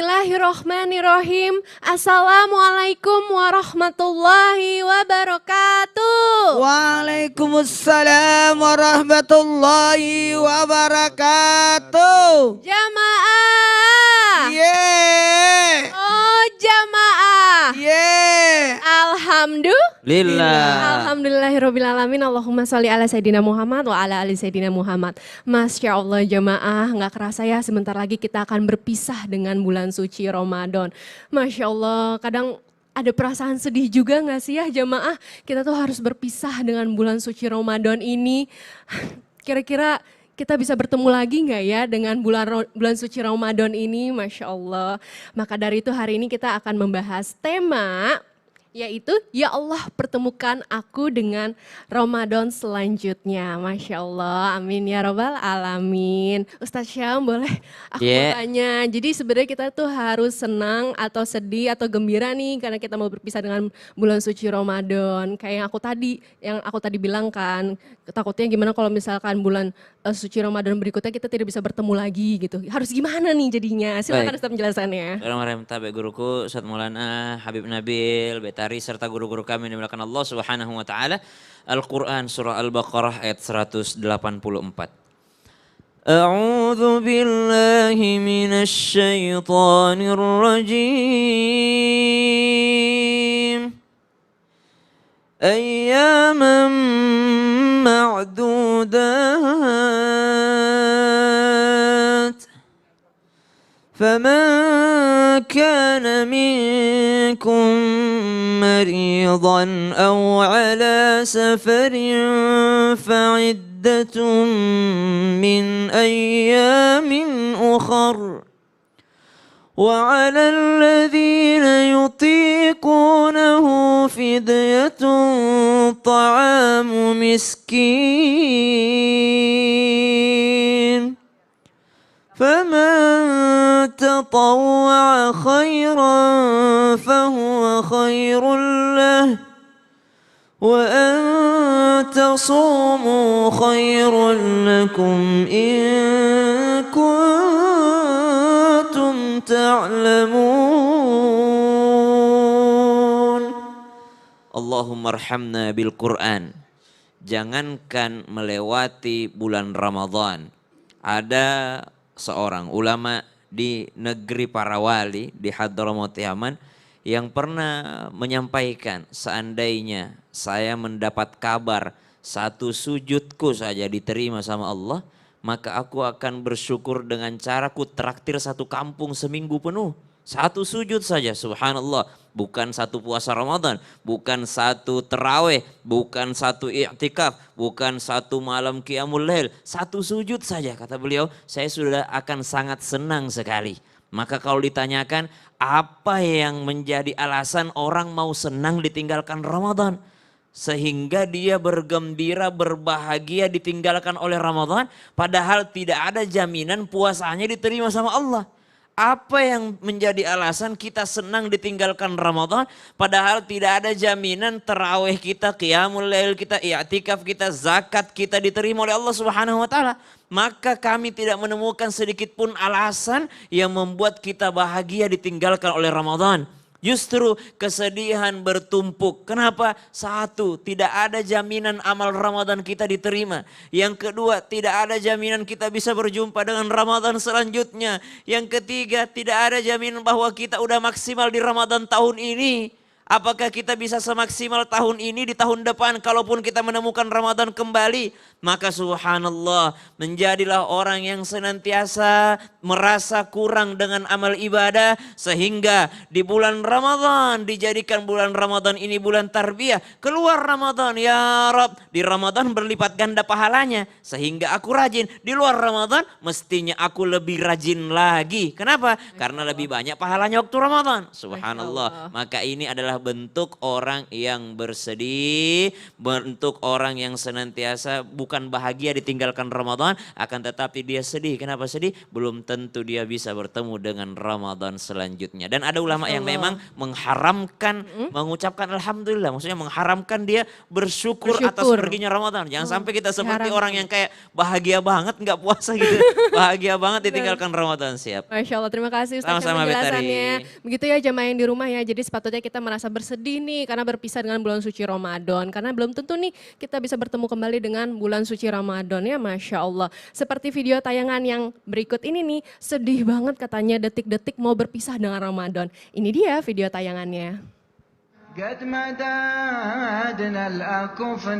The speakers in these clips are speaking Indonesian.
Bismillahirrohmanirrohim. Assalamualaikum warahmatullahi wabarakatuh. Waalaikumsalam warahmatullahi wabarakatuh. Jamaah. Yeah. Oh jamaah. Yeah. Alhamdulillahirrabbilalamin. Allahumma sholli ala Sayyidina Muhammad wa ala ali Sayyidina Muhammad. Masya Allah jamaah, gak kerasa ya sebentar lagi kita akan berpisah dengan bulan suci Ramadan. Masya Allah, kadang ada perasaan sedih juga gak sih ya jamaah? Kita tuh harus berpisah dengan bulan suci Ramadan ini. Kira-kira kita bisa bertemu lagi nggak ya dengan bulan suci Ramadan ini, Masya Allah. Maka dari itu hari ini kita akan membahas tema yaitu Ya Allah pertemukan aku dengan Ramadan selanjutnya. Masya Allah, amin ya robbal alamin. Ustadz Syam boleh aku mau tanya, jadi sebenarnya kita tuh harus senang atau sedih atau gembira nih karena kita mau berpisah dengan bulan suci Ramadan. Kayak yang aku tadi bilang kan, takutnya gimana kalau misalkan bulan suci Ramadan berikutnya kita tidak bisa bertemu lagi gitu. Harus gimana nih jadinya? Silakan Ustadz penjelasannya. Bismillahirrahmanirrahim. Guruku Ustadz Maulana Habib Nabil Betari serta guru-guru kami yang dimuliakan Allah Subhanahu wa taala. Al-Qur'an surah Al-Baqarah ayat 184. A'udzu billahi minasy syaithanir rajim. Ayyaman ma'dudat. فمن كان منكم مريضا أو على سفر فعدة من أيام أخر وعلى الذين يطيقونه فدية طعام مسكين فمن تطوع خيرا فهو خير له وأن تصوموا خير لكم إن كنتم تعلمون. Allahumma arhamna bil Quran. Jangankan melewati bulan Ramadan, ada seorang ulama di negeri para wali di Hadramaut Yaman yang pernah menyampaikan, seandainya saya mendapat kabar satu sujudku saja diterima sama Allah, maka aku akan bersyukur dengan caraku traktir satu kampung seminggu penuh. Satu sujud saja, subhanallah. Bukan satu puasa Ramadan, bukan satu terawih, bukan satu i'tikaf, bukan satu malam qiyamul lail. Satu sujud saja, kata beliau, saya sudah akan sangat senang sekali. Maka kalau ditanyakan, apa yang menjadi alasan orang mau senang ditinggalkan Ramadan? Sehingga dia bergembira, berbahagia ditinggalkan oleh Ramadan, padahal tidak ada jaminan puasanya diterima sama Allah. Apa yang menjadi alasan kita senang ditinggalkan Ramadan padahal tidak ada jaminan terawih kita, qiyamul lail kita, i'tikaf kita, zakat kita diterima oleh Allah Subhanahu wa taala? Maka kami tidak menemukan sedikit pun alasan yang membuat kita bahagia ditinggalkan oleh Ramadan. Justru kesedihan bertumpuk. Kenapa? Satu, tidak ada jaminan amal Ramadan kita diterima. Yang kedua, tidak ada jaminan kita bisa berjumpa dengan Ramadan selanjutnya. Yang ketiga, tidak ada jaminan bahwa kita udah maksimal di Ramadan tahun ini. Apakah kita bisa semaksimal tahun ini di tahun depan kalaupun kita menemukan Ramadan kembali? Maka subhanallah, menjadilah orang yang senantiasa merasa kurang dengan amal ibadah sehingga di bulan Ramadan dijadikan bulan Ramadan ini bulan tarbiyah. Keluar Ramadan, ya Rab, di Ramadan berlipat ganda pahalanya sehingga aku rajin. Di luar Ramadan mestinya aku lebih rajin lagi. Kenapa? Karena lebih banyak pahalanya waktu Ramadan. Subhanallah. Maka ini adalah adalah bentuk orang yang bersedih, bentuk orang yang senantiasa bukan bahagia ditinggalkan Ramadan, akan tetapi dia sedih. Kenapa sedih? Belum tentu dia bisa bertemu dengan Ramadan selanjutnya. Dan ada ulama yang memang mengharamkan mengucapkan alhamdulillah, maksudnya mengharamkan dia bersyukur atas perginya Ramadan. Jangan sampai kita seperti orang yang kayak bahagia banget nggak puasa gitu, bahagia banget ditinggalkan Ramadan. Siap. Masya Allah, terima kasih Ustaz Sama-sama, penjelasannya. Begitu ya jamaah yang di rumah ya, jadi sepatutnya kita merasa bersedih nih karena berpisah dengan bulan suci Ramadan. Karena belum tentu nih kita bisa bertemu kembali dengan bulan suci Ramadan ya, Masya Allah. Seperti video tayangan yang berikut ini nih, sedih banget katanya detik-detik mau berpisah dengan Ramadan. Ini dia video tayangannya. قد مدادنا الأكفناس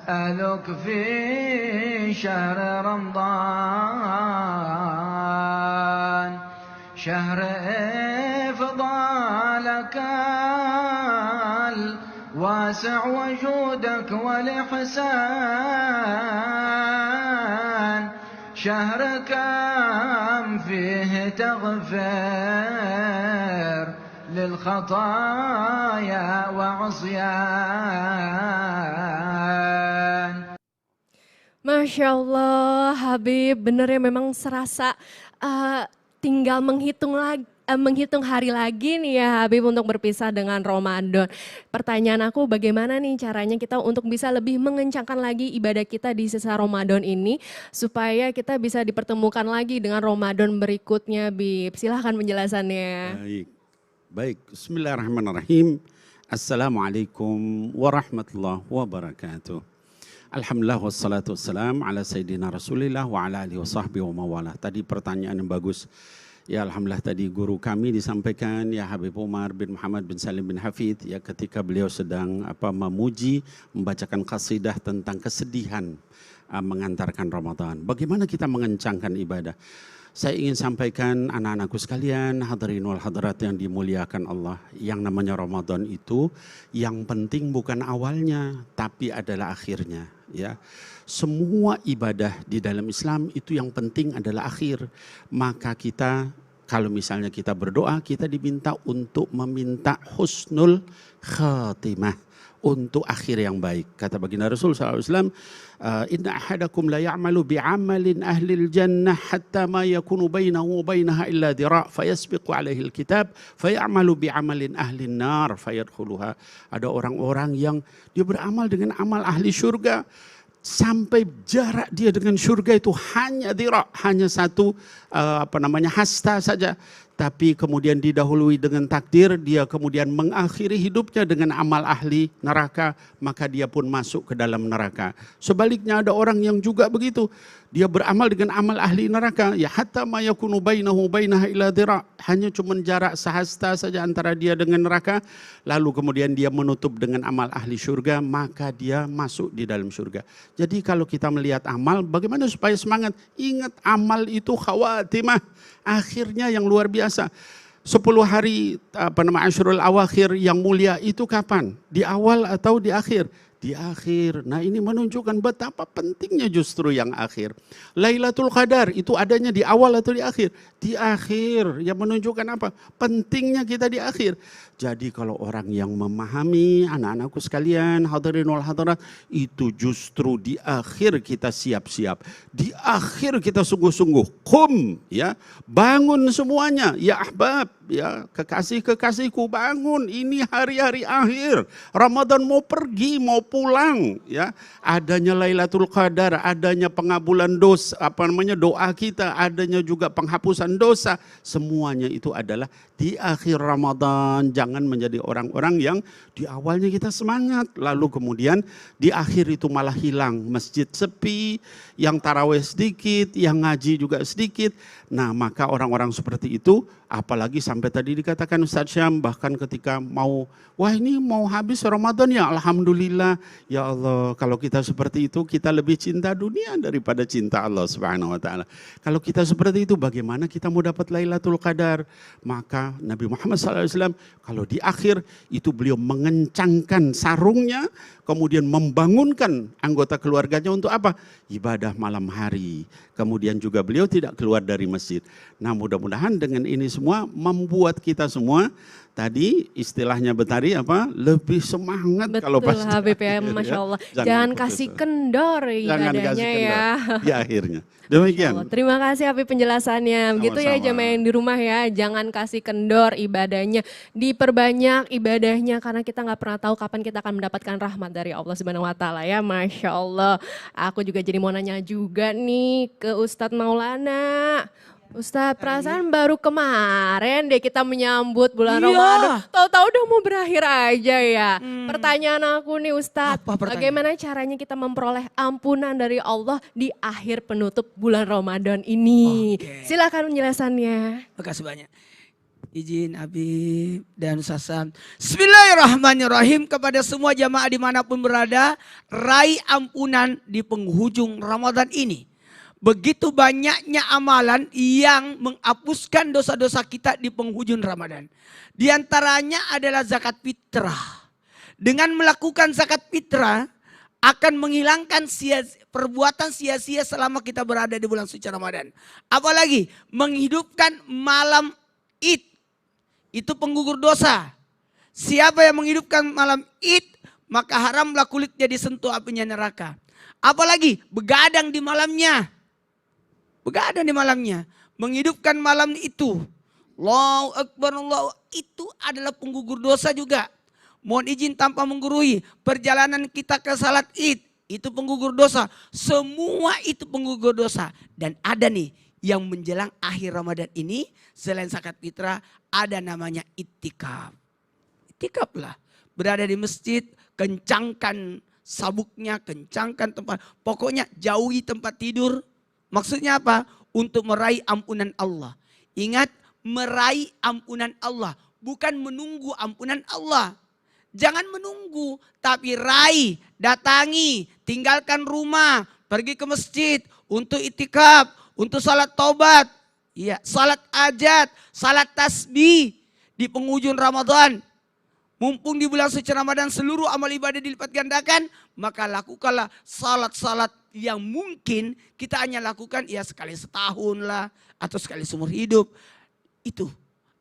أهلك في شهر رمضان شهر إفضالك الواسع وجودك والإحسان شهر كم فيه تغفر للخطايا وعصيان. Masya Allah, Habib, bener ya memang serasa tinggal menghitung hari lagi nih ya Habib untuk berpisah dengan Ramadan. Pertanyaan aku bagaimana nih caranya kita untuk bisa lebih mengencangkan lagi ibadah kita di sisa Ramadan ini supaya kita bisa dipertemukan lagi dengan Ramadan berikutnya, Bib. Silahkan penjelasannya. Baik. Bismillahirrahmanirrahim. Assalamualaikum warahmatullahi wabarakatuh. Alhamdulillah wassalatu wassalam ala sayyidina Rasulillah wa ala alihi wa sahbihi wa mawalah. Tadi pertanyaan yang bagus. Ya Alhamdulillah tadi guru kami disampaikan ya Habib Umar bin Muhammad bin Salim bin Hafid ya ketika beliau sedang memuji, membacakan qasidah tentang kesedihan mengantarkan Ramadan. Bagaimana kita mengencangkan ibadah? Saya ingin sampaikan anak-anakku sekalian, hadirin wal hadirat yang dimuliakan Allah. Yang namanya Ramadan itu yang penting bukan awalnya, tapi adalah akhirnya. Ya, semua ibadah di dalam Islam itu yang penting adalah akhir. Maka kita, kalau misalnya kita berdoa, kita diminta untuk meminta husnul khatimah, untuk akhir yang baik. Kata baginda Rasul SAW, inna ahadakum la ya'malu bi'amalin ahlil jannah hatta ma yakunu bainahu wa bainaha illa dira' fayasbiqu alaihi alkitab fayamalu bi'amalin ahlin nar fayadkhuluha. Ada orang-orang yang dia beramal dengan amal ahli syurga sampai jarak dia dengan syurga itu hanya dira', hanya satu hasta saja. Tapi kemudian didahului dengan takdir, dia kemudian mengakhiri hidupnya dengan amal ahli neraka, maka dia pun masuk ke dalam neraka. Sebaliknya ada orang yang juga begitu, dia beramal dengan amal ahli neraka, ya hatta ma yakunu bainahu bainaha illa dira', hanya cuma jarak sehasta saja antara dia dengan neraka, lalu kemudian dia menutup dengan amal ahli syurga, maka dia masuk di dalam syurga. Jadi kalau kita melihat amal, bagaimana supaya semangat? Ingat amal itu khawatimah, akhirnya yang luar biasa. 10 hari Asyrul Awakhir yang mulia itu kapan? Di awal atau di akhir? Di akhir. Nah ini menunjukkan betapa pentingnya justru yang akhir. Lailatul Qadar itu adanya di awal atau di akhir? Di akhir. Yang menunjukkan apa? Pentingnya kita di akhir. Jadi kalau orang yang memahami, anak-anakku sekalian, hadirin wal hadirat, itu justru di akhir kita siap-siap. Di akhir kita sungguh-sungguh. Qum, ya, bangun semuanya. Ya ahbab, ya, kekasih-kekasihku bangun. Ini hari-hari akhir. Ramadan mau pergi, mau pulang, ya. Adanya Lailatul Qadar, adanya pengabulan dosa, doa kita, adanya juga penghapusan dosa. Semuanya itu adalah di akhir Ramadan. Jangan menjadi orang-orang yang di awalnya kita semangat, lalu kemudian di akhir itu malah hilang. Masjid sepi, yang tarawih sedikit, yang ngaji juga sedikit. Nah maka orang-orang seperti itu, apalagi sampai tadi dikatakan Ustaz Syam, bahkan ketika mau, wah ini mau habis Ramadan ya, Alhamdulillah. Ya Allah, kalau kita seperti itu, kita lebih cinta dunia daripada cinta Allah Subhanahu wa ta'ala. Kalau kita seperti itu, bagaimana kita mau dapat Lailatul Qadar? Maka Nabi Muhammad SAW, kalau di akhir itu beliau mengencangkan sarungnya, kemudian membangunkan anggota keluarganya untuk apa? Ibadah malam hari. Kemudian juga beliau tidak keluar dari masjid. Nah mudah-mudahan dengan ini semua membuat kita semua tadi istilahnya Betari apa? Lebih semangat kalau pas Betul Habib ya, akhir, Masya Allah. Jangan Jangan putus kasih asa. kendor Jangan ibadahnya kasih kendor ya. di akhirnya. Demikian. Allah. Terima kasih Habib penjelasannya. Begitu ya Sama-sama. jamaah yang di rumah ya, jangan kasih kendor ibadahnya, diperbanyak ibadahnya karena kita nggak pernah tahu kapan kita akan mendapatkan rahmat dari Allah Subhanahu Wa Taala ya, Masya Allah. Aku juga jadi mau nanya juga nih ke Ustadz Maulana. Ustadz, perasaan baru kemarin deh kita menyambut bulan Iya. Ramadan. Tahu-tahu udah mau berakhir aja ya. Pertanyaan aku nih Ustadz, Apa pertanyaan? bagaimana caranya kita memperoleh ampunan dari Allah di akhir penutup bulan Ramadan ini? Oke. Silakan penjelasannya. Makasih banyak. Izin Habib dan Ustaz Sam. Bismillahirrahmanirrahim kepada semua jamaah dimanapun berada. Raih ampunan di penghujung Ramadan ini. Begitu banyaknya amalan yang menghapuskan dosa-dosa kita di penghujung Ramadan. Di antaranya adalah zakat fitrah. Dengan melakukan zakat fitrah akan menghilangkan perbuatan sia-sia selama kita berada di bulan suci Ramadan. Apalagi menghidupkan malam Id. Itu penggugur dosa. Siapa yang menghidupkan malam Id, maka haramlah kulitnya disentuh apinya neraka. Apalagi begadang di malamnya. Begadang di malamnya. Menghidupkan malam itu. Allahu Akbar, itu adalah penggugur dosa juga. Mohon izin tanpa menggurui. Perjalanan kita ke salat Id. Itu penggugur dosa. Semua itu penggugur dosa. Dan ada nih yang menjelang akhir Ramadan ini. Selain zakat fitrah ada namanya itikaf. Itikaf lah. Berada di masjid. Kencangkan sabuknya. Kencangkan tempat. Pokoknya jauhi tempat tidur. Maksudnya apa? Untuk meraih ampunan Allah. Ingat, meraih ampunan Allah. Bukan menunggu ampunan Allah. Jangan menunggu, tapi raih, datangi, tinggalkan rumah, pergi ke masjid untuk itikaf, untuk salat taubat, iya, salat ajat, salat tasbih di penghujung Ramadan. Mumpung di bulan suci Ramadan seluruh amal ibadah dilipat gandakan, maka lakukanlah salat-salat yang mungkin kita hanya lakukan ya sekali setahun lah atau sekali seumur hidup. Itu.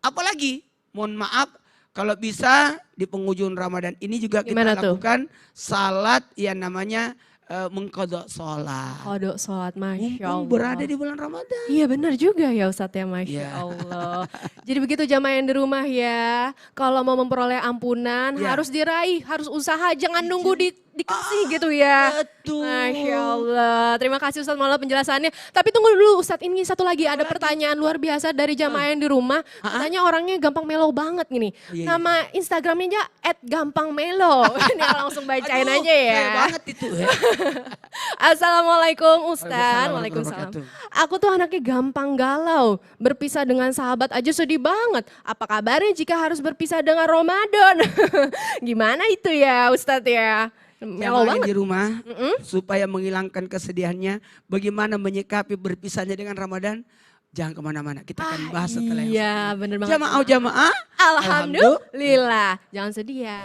Apalagi mohon maaf kalau bisa di penghujung Ramadan ini juga Gimana kita tuh? lakukan salat yang namanya mengqadha sholat. Kodok sholat, Masya Allah. Mumpung berada di bulan Ramadan. Iya benar juga ya Ustadz ya, Masya Iya. Allah. Jadi begitu jamaah yang di rumah ya, kalau mau memperoleh ampunan Ya. harus diraih, harus usaha, jangan nunggu dikasih gitu ya. Betul. Masya Allah. Terima kasih Ustadz Maulana penjelasannya. Tapi tunggu dulu Ustadz, ini satu lagi ada pertanyaan luar biasa dari jamaah yang di rumah. Katanya orangnya gampang melo banget gini. Iya, Nama Instagramnya @gampangmelo. Ini langsung bacain Aduh, aja ya. keren banget itu ya. Assalamualaikum Ustaz. Waalaikumsalam Waalaikumsalam. warahmatullahi Aku tuh anaknya gampang galau. Berpisah dengan sahabat aja sedih banget. Apa kabarnya jika harus berpisah dengan Ramadan? Gimana itu ya Ustadz ya? Melo Jamaah yang banget. di rumah supaya menghilangkan kesedihannya, bagaimana menyikapi berpisahnya dengan Ramadan, jangan kemana-mana. Kita akan bahas setelah yang Iya bener banget. jamaah. Alhamdulillah. Jangan sedih ya.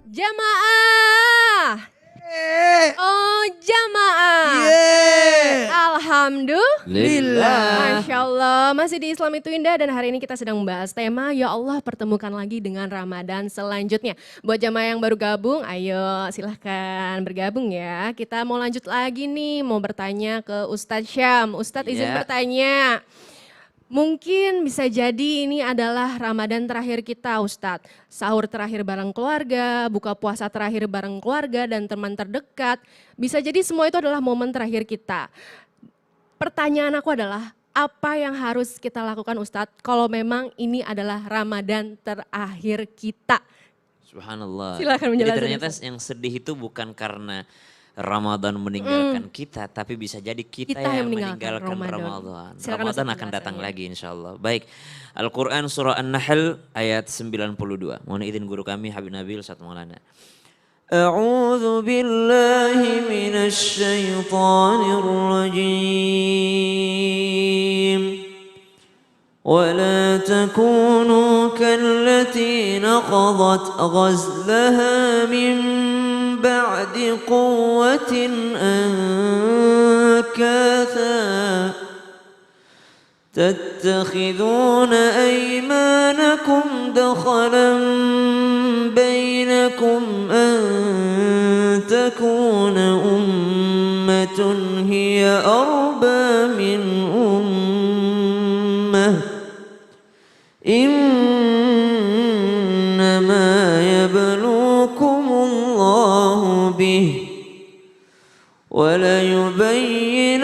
Jamaah. Oh jamaah. Alhamdulillah. Masya Allah, masih di Islam itu indah dan hari ini kita sedang membahas tema Ya Allah pertemukan lagi dengan Ramadan selanjutnya. Buat jamaah yang baru gabung, ayo silahkan bergabung ya. Kita mau lanjut lagi nih, mau bertanya ke Ustadz Syam. Ustadz izin Ya. bertanya. Mungkin bisa jadi ini adalah Ramadan terakhir kita Ustadz. Sahur terakhir bareng keluarga, buka puasa terakhir bareng keluarga dan teman terdekat. Bisa jadi semua itu adalah momen terakhir kita. Pertanyaan aku adalah, apa yang harus kita lakukan Ustadz kalau memang ini adalah Ramadan terakhir kita? Subhanallah. Silakan Jadi menjelaskan, ternyata yang sedih itu bukan karena Ramadan meninggalkan kita, tapi bisa jadi kita, yang meninggalkan Ramadan. Silakan Ramadan Ustaz akan datang penjelasannya. lagi insya Allah. Baik, Al-Quran surah An-Nahl ayat 92. Mohon izin guru kami Habib Nabil Ustaz Maulana. A'udzu billahi minasy syaithanir rajim. ولا تكونوا كالتي نقضت غزلها من بعد قوة أنكاثا تتخذون أيمانكم دخلا بينكم أن تكون أمة هي أربى من أمة إنما يبلوكم الله به وليبينن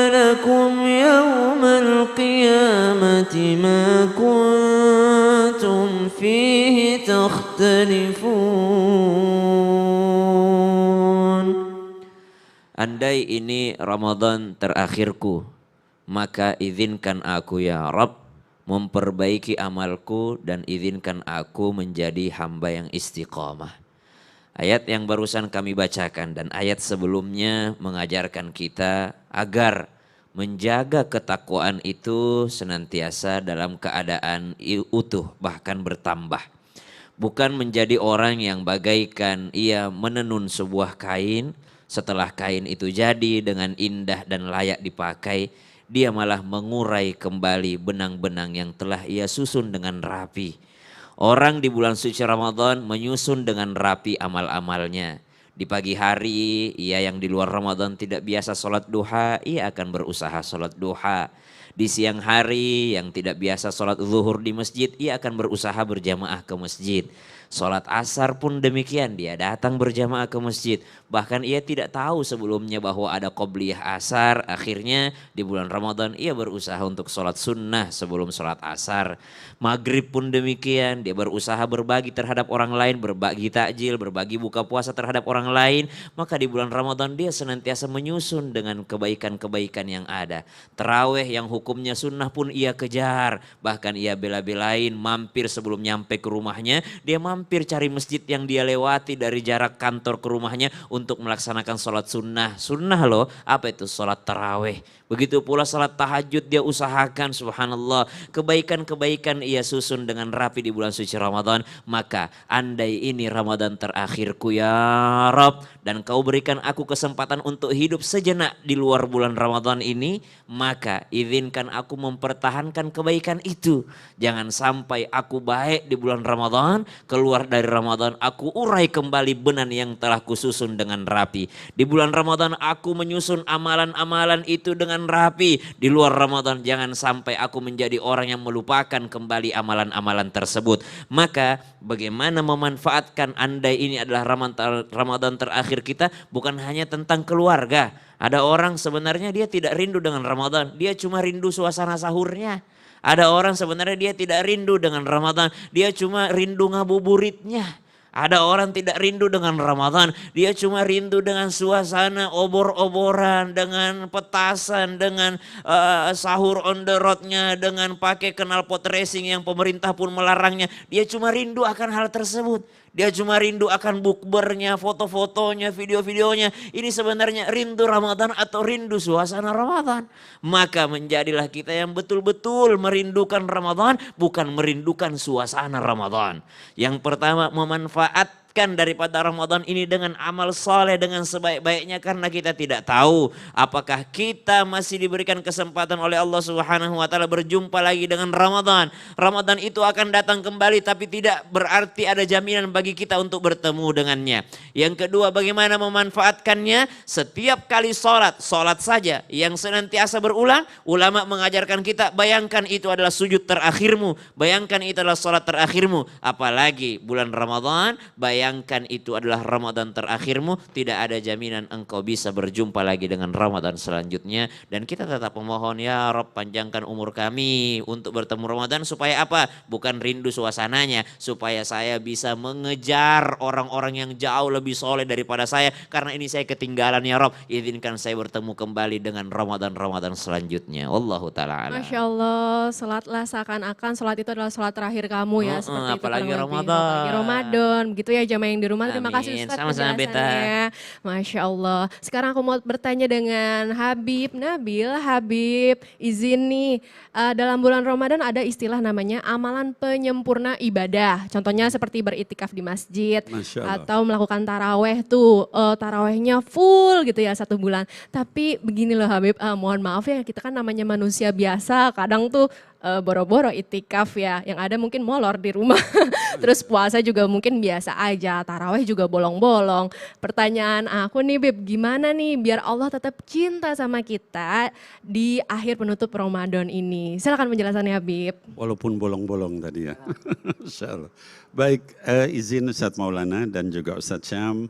لكم يوم القيامة ما كنتم فيه تختلفون. Andai ini Ramadan terakhirku, maka izinkan aku ya Rabb memperbaiki amalku dan izinkan aku menjadi hamba yang istiqamah. Ayat yang barusan kami bacakan dan ayat sebelumnya mengajarkan kita agar menjaga ketakwaan itu senantiasa dalam keadaan utuh bahkan bertambah. Bukan menjadi orang yang bagaikan ia menenun sebuah kain, setelah kain itu jadi dengan indah dan layak dipakai, dia malah mengurai kembali benang-benang yang telah ia susun dengan rapi. Orang di bulan suci Ramadan menyusun dengan rapi amal-amalnya. Di pagi hari, ia yang di luar Ramadan tidak biasa sholat duha, ia akan berusaha sholat duha. Di siang hari yang tidak biasa sholat zuhur di masjid, ia akan berusaha berjamaah ke masjid. Sholat asar pun demikian, dia datang berjamaah ke masjid. Bahkan ia tidak tahu sebelumnya bahwa ada qobliyah asar. Akhirnya di bulan Ramadan ia berusaha untuk sholat sunnah sebelum sholat asar. Maghrib pun demikian, dia berusaha berbagi terhadap orang lain, berbagi takjil, berbagi buka puasa terhadap orang lain. Maka di bulan Ramadan dia senantiasa menyusun dengan kebaikan-kebaikan yang ada. Tarawih yang hukumnya sunnah pun ia kejar. Bahkan ia bela-belain mampir sebelum nyampe ke rumahnya. Dia mampir cari masjid yang dia lewati dari jarak kantor ke rumahnya untuk melaksanakan sholat sunnah. Sunnah loh, apa itu? Sholat tarawih. Begitu pula sholat tahajud dia usahakan, subhanallah. Kebaikan-kebaikan ia susun dengan rapi di bulan suci Ramadan. Maka andai ini Ramadan terakhirku ya Rabb, dan kau berikan aku kesempatan untuk hidup sejenak di luar bulan Ramadan ini, maka izinkan aku mempertahankan kebaikan itu. Jangan sampai aku baik di bulan Ramadan, keluar dari Ramadan aku urai kembali benang yang telah kususun dengan rapi. Di bulan Ramadan aku menyusun amalan-amalan itu dengan rapi. Di luar Ramadan jangan sampai aku menjadi orang yang melupakan kembali amalan-amalan tersebut. Maka bagaimana memanfaatkan andai ini adalah Ramadan terakhir kita, bukan hanya tentang keluarga. Ada orang sebenarnya dia tidak rindu dengan Ramadan, dia cuma rindu suasana sahurnya. Ada orang sebenarnya dia tidak rindu dengan Ramadan, dia cuma rindu ngabuburitnya. Ada orang tidak rindu dengan Ramadan, dia cuma rindu dengan suasana obor-oboran, dengan petasan, dengan sahur on the roadnya, dengan pakai knalpot racing yang pemerintah pun melarangnya. Dia cuma rindu akan hal tersebut. Dia cuma rindu akan bukbernya, foto-fotonya, video-videonya. Ini sebenarnya rindu Ramadan atau rindu suasana Ramadan. Maka menjadilah kita yang betul-betul merindukan Ramadan, bukan merindukan suasana Ramadan. Yang pertama, memanfaatkan daripada Ramadan ini dengan amal soleh dengan sebaik-baiknya, karena kita tidak tahu apakah kita masih diberikan kesempatan oleh Allah Subhanahu wa taala berjumpa lagi dengan Ramadan. Ramadan itu akan datang kembali, tapi tidak berarti ada jaminan bagi kita untuk bertemu dengannya. Yang kedua, bagaimana memanfaatkannya? Setiap kali sholat saja yang senantiasa berulang. Ulama mengajarkan kita, bayangkan itu adalah sujud terakhirmu, bayangkan itu adalah sholat terakhirmu. Apalagi bulan Ramadan, bayangkan itu adalah Ramadan terakhirmu. Tidak ada jaminan engkau bisa berjumpa lagi dengan Ramadan selanjutnya. Dan kita tetap memohon, ya Rabb, panjangkan umur kami untuk bertemu Ramadan. Supaya apa? Bukan rindu suasananya, supaya saya bisa mengejar orang-orang yang jauh lebih soleh daripada saya. Karena ini saya ketinggalan, ya Rabb, izinkan saya bertemu kembali dengan Ramadan selanjutnya. Wallahu ta'ala a'lam. Masya Allah, sholatlah seakan-akan sholat itu adalah sholat terakhir kamu ya. Seperti apalagi itu Ramadan. Apalagi Ramadan, begitu ya jamaah yang di rumah. Terima kasih Amin. Ustadz Sama-sama, Beta. penjelasannya. Masya Allah. Sekarang aku mau bertanya dengan Habib Nabil. Habib, izin nih, dalam bulan Ramadan ada istilah namanya amalan penyempurna ibadah. Contohnya seperti beriktikaf di masjid Masya Allah. atau melakukan taraweh tuh, tarawehnya full gitu ya 1 bulan. Tapi begini loh Habib, mohon maaf ya, kita kan namanya manusia biasa, kadang tuh boro-boro itikaf ya, yang ada mungkin molor di rumah. Terus puasa juga mungkin biasa aja, taraweh juga bolong-bolong. Pertanyaan aku nih Bib, gimana nih biar Allah tetap cinta sama kita di akhir penutup Ramadan ini? Silakan penjelasannya Bib. Walaupun bolong-bolong tadi ya. Insya Allah. Baik, izin Ustadz Maulana dan juga Ustadz Syam.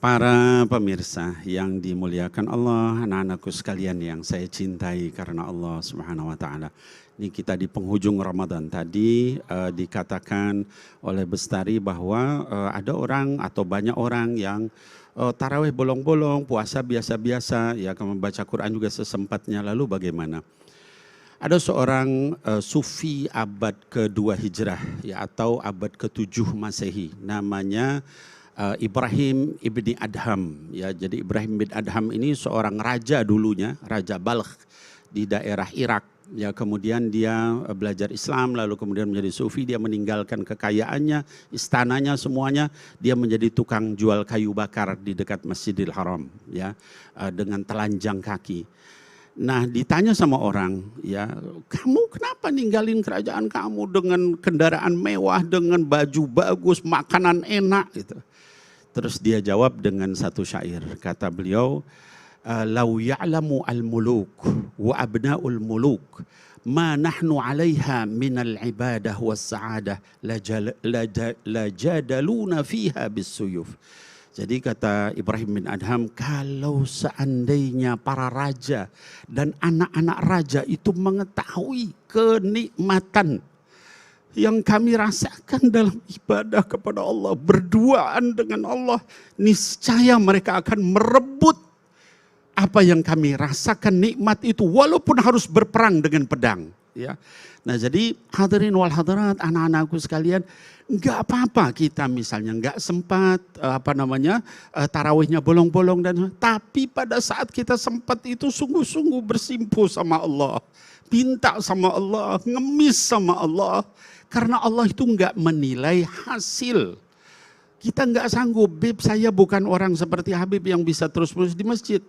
Para pemirsa yang dimuliakan Allah, anak-anakku sekalian yang saya cintai karena Allah Subhanahu wa taala. Ini kita di penghujung Ramadan tadi dikatakan oleh Bestari bahwa ada orang atau banyak orang yang tarawih bolong-bolong, puasa biasa-biasa, ya membaca Quran juga sesempatnya. Lalu bagaimana? Ada seorang sufi abad ke-2 Hijrah ya, atau abad ke-7 Masehi, namanya Ibrahim ibni Adham. Ya, jadi Ibrahim bin Adham ini seorang raja dulunya, Raja Balkh di daerah Irak. Ya, kemudian dia belajar Islam, lalu kemudian menjadi sufi. Dia meninggalkan kekayaannya, istananya semuanya. Dia menjadi tukang jual kayu bakar di dekat Masjidil Haram, ya, dengan telanjang kaki. Nah, ditanya sama orang, ya, kamu kenapa ninggalin kerajaan kamu dengan kendaraan mewah, dengan baju bagus, makanan enak gitu. Terus dia jawab dengan satu syair, kata beliau, "Lau ya'lamu al-muluk wa abna'ul muluk ma nahnu 'alaiha min al-ibadah was sa'adah lajadaluna fiha bis-suyuf." Jadi kata Ibrahim bin Adham, kalau seandainya para raja dan anak-anak raja itu mengetahui kenikmatan yang kami rasakan dalam ibadah kepada Allah, berduaan dengan Allah, niscaya mereka akan merebut apa yang kami rasakan nikmat itu, walaupun harus berperang dengan pedang. Ya, nah jadi hadirin wal hadirat, anak-anakku sekalian, nggak apa-apa kita misalnya nggak sempat tarawihnya bolong-bolong dan, tapi pada saat kita sempat itu sungguh-sungguh bersimpuh sama Allah, minta sama Allah, ngemis sama Allah. Karena Allah itu nggak menilai hasil. Kita nggak sanggup, Bib, saya bukan orang seperti Habib yang bisa terus-menerus di masjid.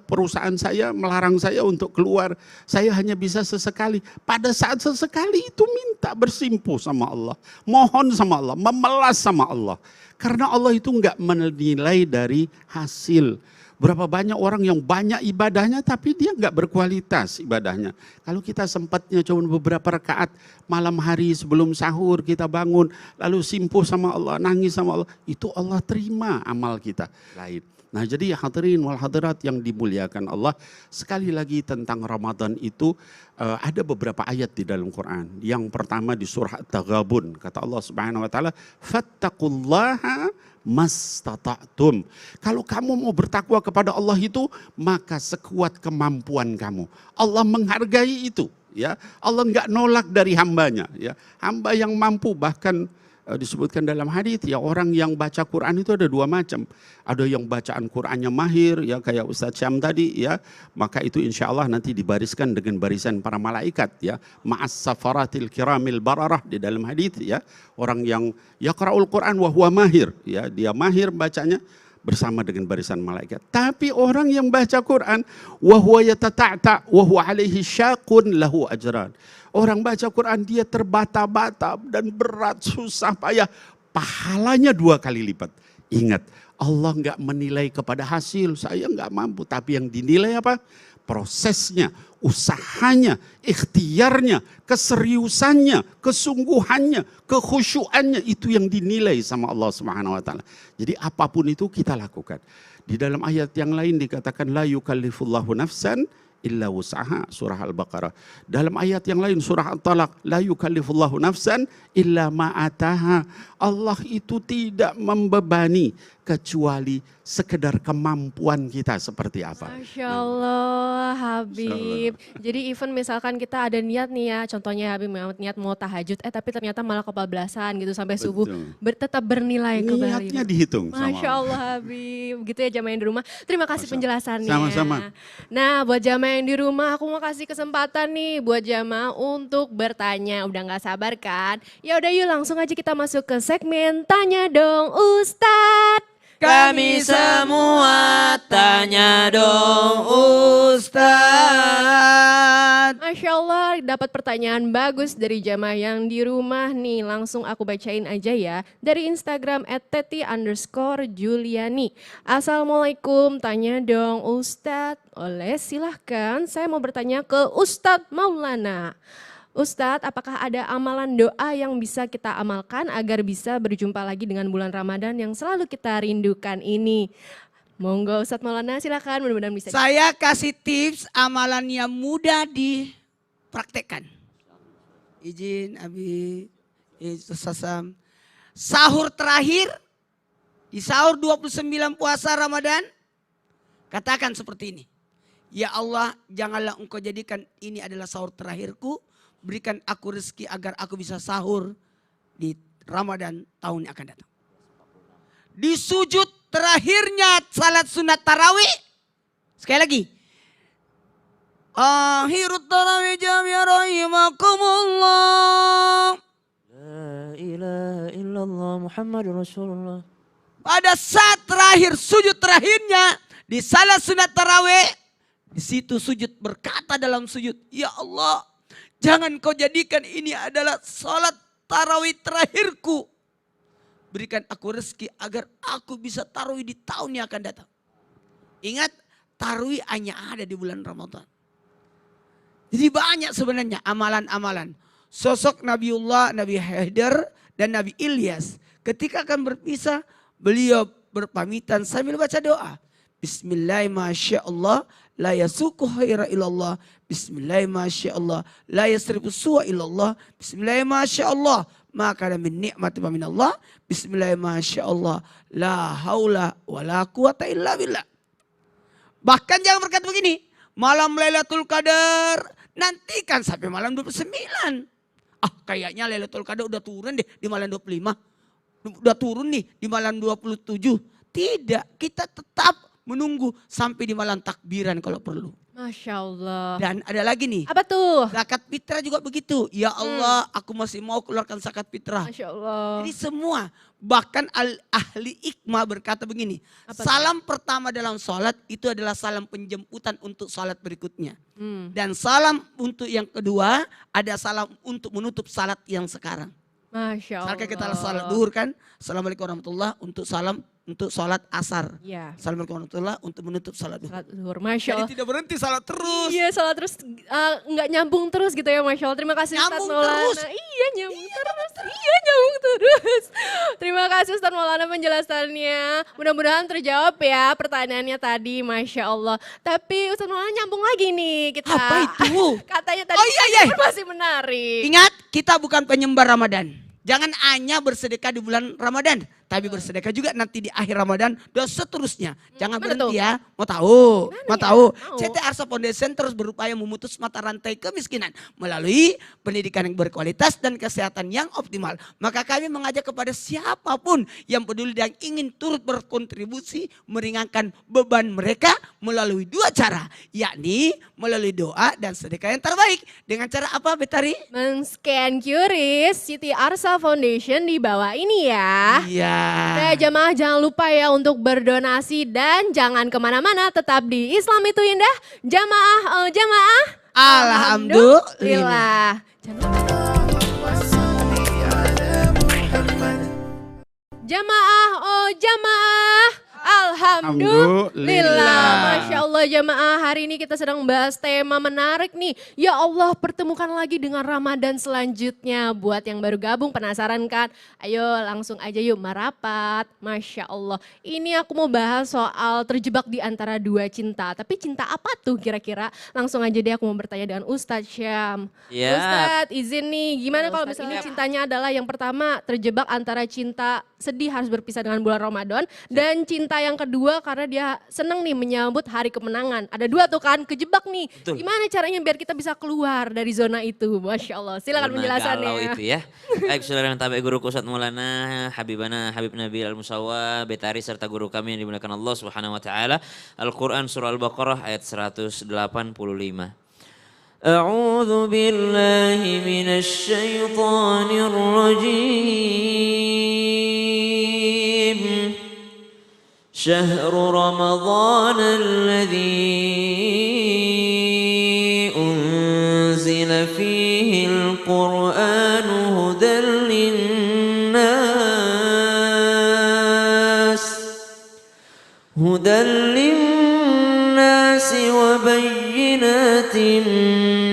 Perusahaan saya melarang saya untuk keluar. Saya hanya bisa sesekali. Pada saat sesekali itu minta bersimpuh sama Allah. Mohon sama Allah, memelas sama Allah. Karena Allah itu nggak menilai dari hasil. Berapa banyak orang yang banyak ibadahnya tapi dia nggak berkualitas ibadahnya. Kalau kita sempatnya cuma beberapa rakaat malam hari sebelum sahur kita bangun lalu simpuh sama Allah, nangis sama Allah, itu Allah terima amal kita. Lain. Nah, jadi hadirin wal hadirat yang dimuliakan Allah, sekali lagi tentang Ramadan itu ada beberapa ayat di dalam Quran. Yang pertama di surah At-Taghabun, kata Allah Subhanahu wa taala, "Fattaqullaha mastata'tum." Kalau kamu mau bertakwa kepada Allah itu, maka sekuat kemampuan kamu. Allah menghargai itu, ya. Allah enggak nolak dari hambanya, ya. Hamba yang mampu, bahkan disebutkan dalam hadis, ya, orang yang baca Quran itu ada 2 macam. Ada yang bacaan Qurannya mahir, ya, kayak Ustadz Syam tadi, ya, maka itu insya Allah nanti dibariskan dengan barisan para malaikat, ya, ma'as safaratil kiramil bararah di dalam hadis, ya, orang yang yaqra'ul Quran wa huwa mahir, ya, dia mahir bacanya bersama dengan barisan malaikat. Tapi orang yang baca Quran wa huwa yatata'ta wa huwa alaihi syaqun lahu ajran. Orang baca Quran dia terbata-bata dan berat, susah payah, pahalanya 2 kali lipat. Ingat, Allah enggak menilai kepada hasil, saya enggak mampu, tapi yang dinilai apa? Prosesnya, usahanya, ikhtiarnya, keseriusannya, kesungguhannya, kekhusyuannya, itu yang dinilai sama Allah Subhanahu wa taala. Jadi apapun itu kita lakukan. Di dalam ayat yang lain dikatakan la yukallifullahu nafsan illa wus'aha, surah Al-Baqarah. Dalam ayat yang lain surah At-Talaq, la yukallifullahu nafsan illa ma ataha. Allah itu tidak membebani kecuali sekedar kemampuan kita seperti apa. Masya Allah Habib. Jadi even misalkan kita ada niat nih ya, contohnya Habib niat mau tahajud, tapi ternyata malah kebablasan gitu sampai subuh, Betul. tetap bernilai kembali. Niatnya dihitung sama Masya Allah Habib, gitu ya jamaah yang di rumah. Terima kasih penjelasannya. Sama-sama. Nah buat jamaah yang di rumah, aku mau kasih kesempatan nih buat jamaah untuk bertanya. Udah gak sabar kan? Ya udah yuk langsung aja kita masuk ke segmen Tanya Dong Ustadz. Kami semua tanya dong Ustadz. Masya Allah dapat pertanyaan bagus dari jamaah yang di rumah nih. Langsung aku bacain aja ya. Dari Instagram @teti_Juliani. Assalamualaikum, tanya dong Ustadz. Silahkan saya mau bertanya ke Ustadz Maulana. Ustadz, apakah ada amalan doa yang bisa kita amalkan agar bisa berjumpa lagi dengan bulan Ramadan yang selalu kita rindukan ini? Monggo Ustadz Maulana silakan, mudah-mudahan bisa. Saya kasih tips amalan yang mudah dipraktekkan. Izin Abi, Sasam. Sahur terakhir, di sahur 29 puasa Ramadan, katakan seperti ini. Ya Allah, janganlah engkau jadikan ini adalah sahur terakhirku. Berikan aku rezeki agar aku bisa sahur di Ramadan tahun yang akan datang. Di sujud terakhirnya salat sunat tarawih. Sekali lagi. Akhirut tarawih jami'a rahimakumullah. La ilaha illallah Muhammadur Rasulullah. Pada saat terakhir, sujud terakhirnya di salat sunat tarawih. Di situ sujud berkata dalam sujud. Ya Allah. Jangan kau jadikan ini adalah salat tarawih terakhirku. Berikan aku rezeki agar aku bisa tarawih di tahun yang akan datang. Ingat, tarawih hanya ada di bulan Ramadan. Jadi banyak sebenarnya amalan-amalan. Sosok Nabiullah, Nabi Haider dan Nabi Ilyas. Ketika akan berpisah, beliau berpamitan sambil baca doa. Bismillahirrahmanirrahim. La yasuku khaira ilallah. Bismillahirrahmanirrahim. La yasrifu su'a ilallah. Bismillahirrahmanirrahim. Maka ada min ni'mati wa minallah. Bismillahirrahmanirrahim. La haula wa la quwata illa billah. Bahkan jangan berkata begini. Malam Lailatul Qadar. Nantikan sampai malam 29. Kayaknya Lailatul Qadar udah turun deh di malam 25. Udah turun nih di malam 27. Tidak, kita tetap menunggu sampai di malam takbiran kalau perlu. Masya Allah. Dan ada lagi nih. Apa tuh? Zakat fitrah juga begitu. Ya Allah, aku masih mau keluarkan zakat fitrah. Masya Allah. Jadi semua, bahkan ahli hikmah berkata begini. Salam pertama dalam sholat itu adalah salam penjemputan untuk sholat berikutnya. Dan salam untuk yang kedua ada salam untuk menutup salat yang sekarang. Masya Allah. Misalkan kita salat duhur kan. Assalamualaikum warahmatullahi untuk salam untuk sholat asar. Ya. Assalamualaikum warahmatullahi untuk menutup salat duhur. Salat zuhur, Masya Allah. Jadi tidak berhenti salat terus. Iya salat terus, nggak nyambung terus gitu ya Masya Allah. Terima kasih Ustadz Nyambung Maulana. terus. Iya nyambung terus. Iya nyambung terus. Terima kasih Ustadz Maulana penjelasannya. Mudah-mudahan terjawab ya pertanyaannya tadi Masya Allah. Tapi Ustadz Maulana nyambung lagi nih kita. Apa itu? Katanya tadi Oh, iya. masih menarik. Ingat, kita bukan penyembah Ramadan. Jangan hanya bersedekah di bulan Ramadan. Tapi bersedekah juga nanti di akhir Ramadan dan seterusnya. Jangan berhenti ya. Mau tahu? Mau tahu? CT Arsa Foundation terus berupaya memutus mata rantai kemiskinan. Melalui pendidikan yang berkualitas dan kesehatan yang optimal. Maka kami mengajak kepada siapapun yang peduli dan ingin turut berkontribusi. Meringankan beban mereka melalui dua cara. Yakni melalui doa dan sedekah yang terbaik. Dengan cara apa Betari? Men-scan QRIS Siti Arsa Foundation di bawah ini ya. Iya. Nah jamaah jangan lupa ya untuk berdonasi dan jangan kemana-mana, tetap di Islam itu indah. Jamaah, Alhamdulillah. Jamaah, Alhamdulillah. Masya Allah jamaah, hari ini kita sedang bahas tema menarik nih. Ya Allah, pertemukan lagi dengan Ramadan selanjutnya. Buat yang baru gabung penasaran kan? Ayo langsung aja yuk merapat. Masya Allah. Ini aku mau bahas soal terjebak di antara dua cinta. Tapi cinta apa tuh kira-kira? Langsung aja deh aku mau bertanya dengan Ustadz Syam. Ya. Ustadz izin nih, gimana kalau misalnya cintanya adalah yang pertama terjebak antara cinta sedih harus berpisah dengan bulan Ramadan. Dan cinta yang kedua karena dia seneng nih menyambut hari kemenangan. Ada dua tuh kan, kejebak nih. Betul. Gimana caranya biar kita bisa keluar dari zona itu? Masya Allah, silakan penjelasannya. Galau itu ya. Baik saudara yang tabi guru Ustadz Maulana, Habibana, Habib Nabi Al-Musawa, Betari serta guru kami yang dimuliakan Allah Subhanahu wa taala. Al-Qur'an surah Al-Baqarah ayat 185. A'udzu billahi minasy syaithanir rajim. شهر رمضان الذي أنزل فيه القرآن هدى للناس وبينات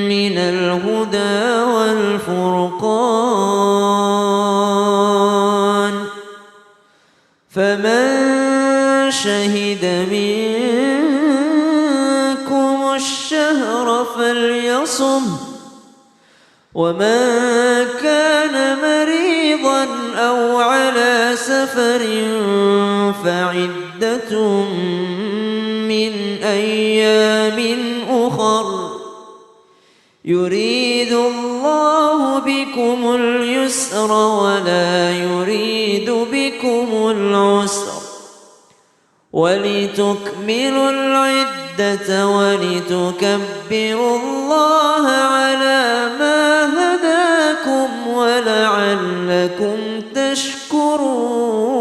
من الهدى والفرقان فمن شهد منكم الشهر فليصم ومن كان مريضا أو على سفر فعدة من أيام أخر يريد الله بكم اليسر ولا يريد بكم العسر ولتكملوا العدة ولتكبروا الله على ما هداكم ولعلكم تشكرون.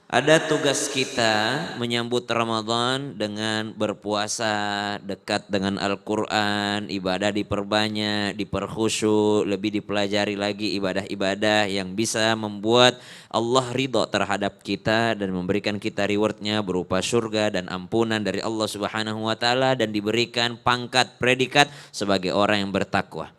Ada tugas kita menyambut Ramadan dengan berpuasa, dekat dengan Al-Quran, ibadah diperbanyak, diperkhusyuk, lebih dipelajari lagi ibadah-ibadah yang bisa membuat Allah ridho terhadap kita dan memberikan kita rewardnya berupa surga dan ampunan dari Allah Subhanahu wa taala dan diberikan pangkat predikat sebagai orang yang bertakwa.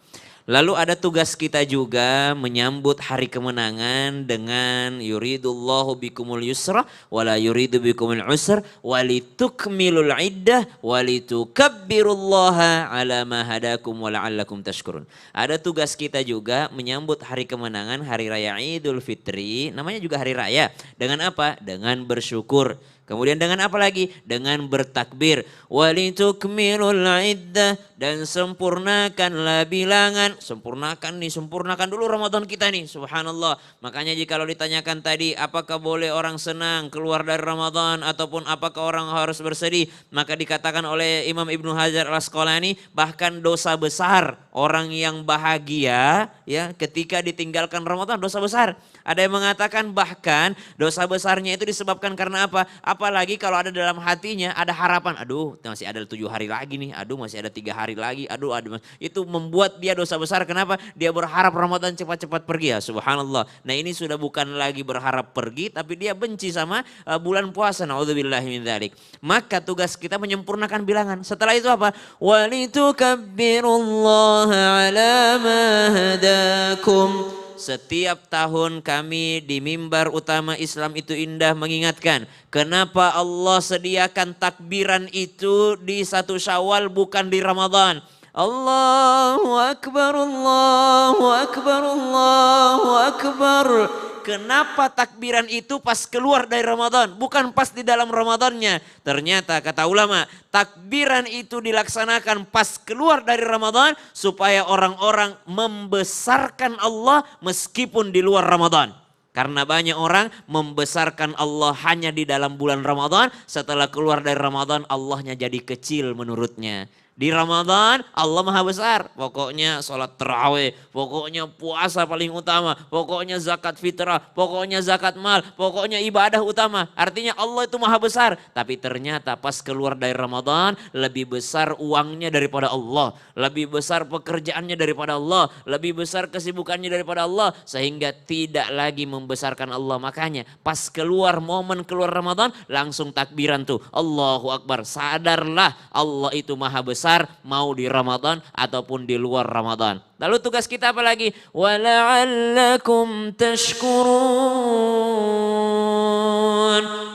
Lalu ada tugas kita juga menyambut hari kemenangan dengan yuridullahu bikumul yusra wala yuridu bikumul usra walitukmilul iddah walitukabbirullaha ala ma hadakum wala'allakum tashkurun. Ada tugas kita juga menyambut hari kemenangan hari raya Idul Fitri, namanya juga hari raya. Dengan apa? Dengan bersyukur. Kemudian dengan apa lagi? Dengan bertakbir. Walitukmilul iddah, dan sempurnakanlah bilangan. Sempurnakan dulu Ramadan kita nih, subhanallah. Makanya jika ditanyakan tadi apakah boleh orang senang keluar dari Ramadan ataupun apakah orang harus bersedih, maka dikatakan oleh Imam Ibnu Hajar Al-Asqalani bahkan dosa besar orang yang bahagia ya ketika ditinggalkan Ramadan, dosa besar. Ada yang mengatakan bahkan dosa besarnya itu disebabkan karena apa? Apalagi kalau ada dalam hatinya ada harapan, aduh masih ada 7 hari lagi nih, aduh masih ada 3 hari lagi, aduh itu membuat dia dosa besar. Kenapa? Dia berharap Ramadan cepat-cepat pergi ya, subhanallah. Nah ini sudah bukan lagi berharap pergi, tapi dia benci sama bulan puasa, naudzubillahi min dzalik. Maka tugas kita menyempurnakan bilangan. Setelah itu apa? Walitukabbirullaha ala ma hadakum. Setiap tahun kami di mimbar utama Islam Itu Indah mengingatkan kenapa Allah sediakan takbiran itu di 1 Syawal bukan di Ramadan. Allahu Akbar, Allahu Akbar, Allahu Akbar. Kenapa takbiran itu pas keluar dari Ramadan, bukan pas di dalam Ramadannya? Ternyata kata ulama, takbiran itu dilaksanakan pas keluar dari Ramadan supaya orang-orang membesarkan Allah meskipun di luar Ramadan. Karena banyak orang membesarkan Allah hanya di dalam bulan Ramadan, setelah keluar dari Ramadan Allahnya jadi kecil menurutnya. Di Ramadan Allah maha besar. Pokoknya sholat tarawih, pokoknya puasa paling utama, pokoknya zakat fitrah, pokoknya zakat mal, pokoknya ibadah utama. Artinya Allah itu maha besar. Tapi ternyata pas keluar dari Ramadan lebih besar uangnya daripada Allah. Lebih besar pekerjaannya daripada Allah. Lebih besar kesibukannya daripada Allah. Sehingga tidak lagi membesarkan Allah. Makanya pas keluar momen keluar Ramadan langsung takbiran tuh. Allahu Akbar. Sadarlah Allah itu maha besar. Mau di Ramadan ataupun di luar Ramadan. Lalu tugas kita apa lagi? Wala'allakum tashkurun.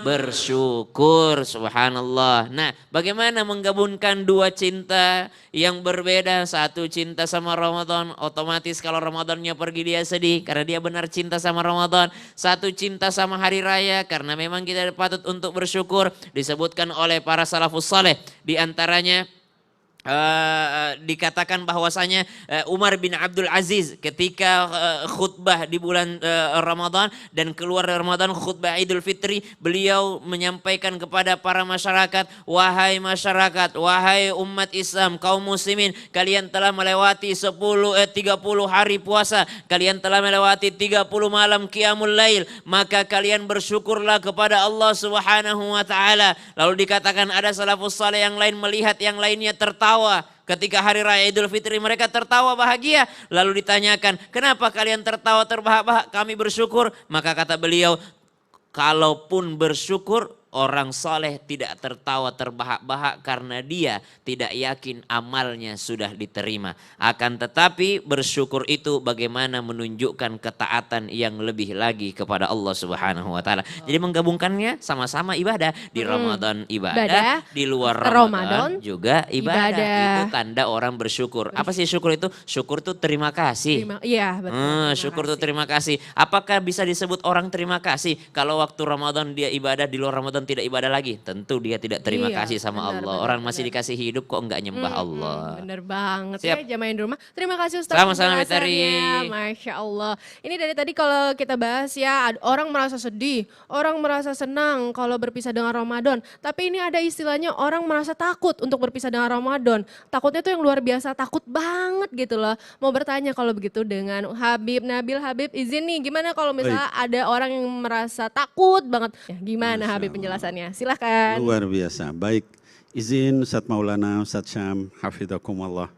Bersyukur, subhanallah. Nah, bagaimana menggabungkan dua cinta yang berbeda? Satu cinta sama Ramadan, otomatis kalau Ramadannya pergi dia sedih karena dia benar cinta sama Ramadan. Satu cinta sama hari raya karena memang kita patut untuk bersyukur. Disebutkan oleh para salafus saleh, di antaranya dikatakan bahwasanya Umar bin Abdul Aziz ketika khutbah di bulan Ramadan dan keluar dari Ramadan khutbah Idul Fitri, beliau menyampaikan kepada para masyarakat, wahai masyarakat, wahai umat Islam, kaum muslimin, kalian telah melewati 30 hari puasa, kalian telah melewati 30 malam qiyamul lail, maka kalian bersyukurlah kepada Allah Subhanahu wa taala. Lalu dikatakan ada salafus saleh yang lain melihat yang lainnya tertawa ketika hari raya Idul Fitri, mereka tertawa bahagia. Lalu ditanyakan, kenapa kalian tertawa terbahak-bahak? Kami bersyukur. Maka kata beliau, kalaupun bersyukur, orang soleh tidak tertawa terbahak-bahak karena dia tidak yakin amalnya sudah diterima. Akan tetapi bersyukur itu bagaimana menunjukkan ketaatan yang lebih lagi kepada Allah Subhanahu wa taala. Jadi menggabungkannya sama-sama ibadah. Di Ramadan ibadah, di luar Ramadan juga ibadah. Itu tanda orang bersyukur. Apa sih syukur itu? Syukur itu terima kasih. Iya, betul. Syukur itu terima kasih. Apakah bisa disebut orang terima kasih kalau waktu Ramadan dia ibadah, di luar Ramadan tidak ibadah lagi? Tentu dia tidak terima kasih sama Allah. Orang masih dikasih hidup kok enggak nyembah Allah. Bener banget. Siap. Ya, jamaah di rumah. Terima kasih Ustaz Sama-sama, penjelasannya. Mitari. Masya Allah. Ini dari tadi kalau kita bahas ya, orang merasa sedih, orang merasa senang kalau berpisah dengan Ramadan. Tapi ini ada istilahnya orang merasa takut untuk berpisah dengan Ramadan. Takutnya tuh yang luar biasa, takut banget gitu loh. Mau bertanya kalau begitu dengan Habib Nabil. Habib izin nih, gimana kalau misalnya ada orang yang merasa takut banget. Ya, gimana Masya Habib Allah. penjelasannya? Silahkan. Luar biasa. Baik, izin Ustaz Maulana, Ustaz Syam, hafidhakumullah.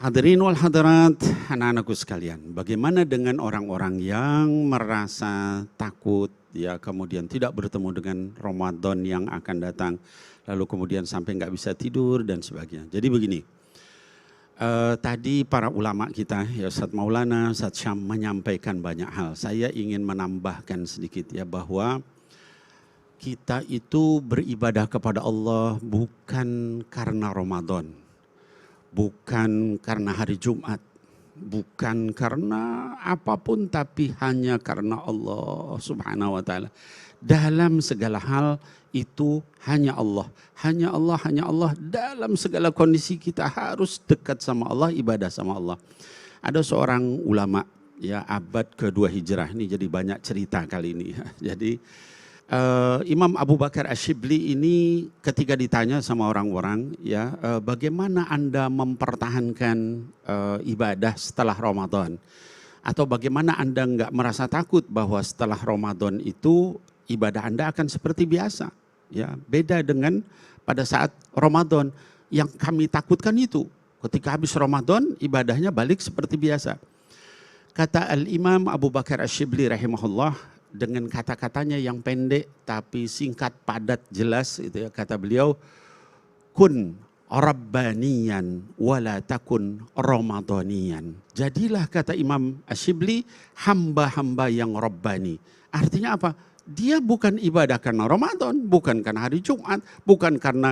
Hadirin wal hadirat, anak-anakku sekalian. Bagaimana dengan orang-orang yang merasa takut, ya kemudian tidak bertemu dengan Ramadan yang akan datang, lalu kemudian sampai nggak bisa tidur dan sebagainya. Jadi begini, tadi para ulama kita, ya Ustaz Maulana, Ustaz Syam menyampaikan banyak hal. Saya ingin menambahkan sedikit ya bahwa kita itu beribadah kepada Allah bukan karena Ramadan, bukan karena hari Jumat, bukan karena apapun, tapi hanya karena Allah Subhanahu wa taala. Dalam segala hal itu hanya Allah, hanya Allah, hanya Allah. Dalam segala kondisi kita harus dekat sama Allah, ibadah sama Allah. Ada seorang ulama ya abad kedua Hijrah, ini jadi banyak cerita kali ini. Jadi Imam Abu Bakar Ash-Shibli ini ketika ditanya sama orang-orang ya bagaimana Anda mempertahankan ibadah setelah Ramadan, atau bagaimana Anda enggak merasa takut bahwa setelah Ramadan itu ibadah Anda akan seperti biasa, ya beda dengan pada saat Ramadan. Yang kami takutkan itu ketika habis Ramadan ibadahnya balik seperti biasa. Kata Al-Imam Abu Bakar Ash-Shibli rahimahullah dengan kata-katanya yang pendek tapi singkat, padat, jelas itu ya, kata beliau, kun rabbaniyan wala takun ramadaniyan. Jadilah, kata Imam Ash-Shibli, hamba-hamba yang rabbani. Artinya apa? Dia bukan ibadah karena Ramadan, bukan karena hari Jumat, bukan karena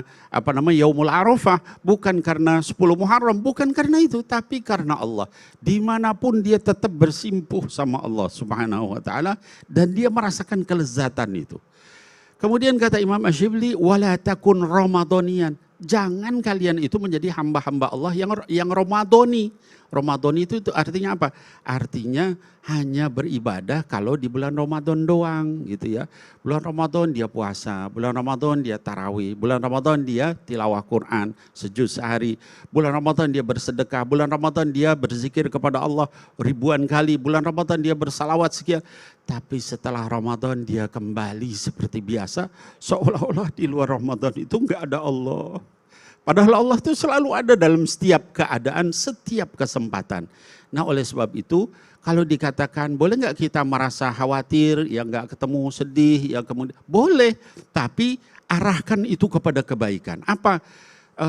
Yaumul Arafah, bukan karena 10 Muharram, bukan karena itu, tapi karena Allah. Dimanapun dia tetap bersimpuh sama Allah Subhanahu wa taala dan dia merasakan kelezatan itu. Kemudian kata Imam Ash-Shibli, wala takun ramadaniyan, jangan kalian itu menjadi hamba-hamba Allah yang Ramadhani. Ramadhani itu artinya apa? Artinya hanya beribadah kalau di bulan Ramadan doang gitu ya. Bulan Ramadan dia puasa, bulan Ramadan dia tarawih, bulan Ramadan dia tilawah Quran sejuz sehari. Bulan Ramadan dia bersedekah, bulan Ramadan dia berzikir kepada Allah ribuan kali, bulan Ramadan dia bersalawat sekian. Tapi setelah Ramadan dia kembali seperti biasa, seolah-olah di luar Ramadan itu enggak ada Allah. Padahal Allah itu selalu ada dalam setiap keadaan, setiap kesempatan. Nah oleh sebab itu, kalau dikatakan boleh nggak kita merasa khawatir, yang nggak ketemu sedih, yang kemudian boleh, tapi arahkan itu kepada kebaikan. Apa?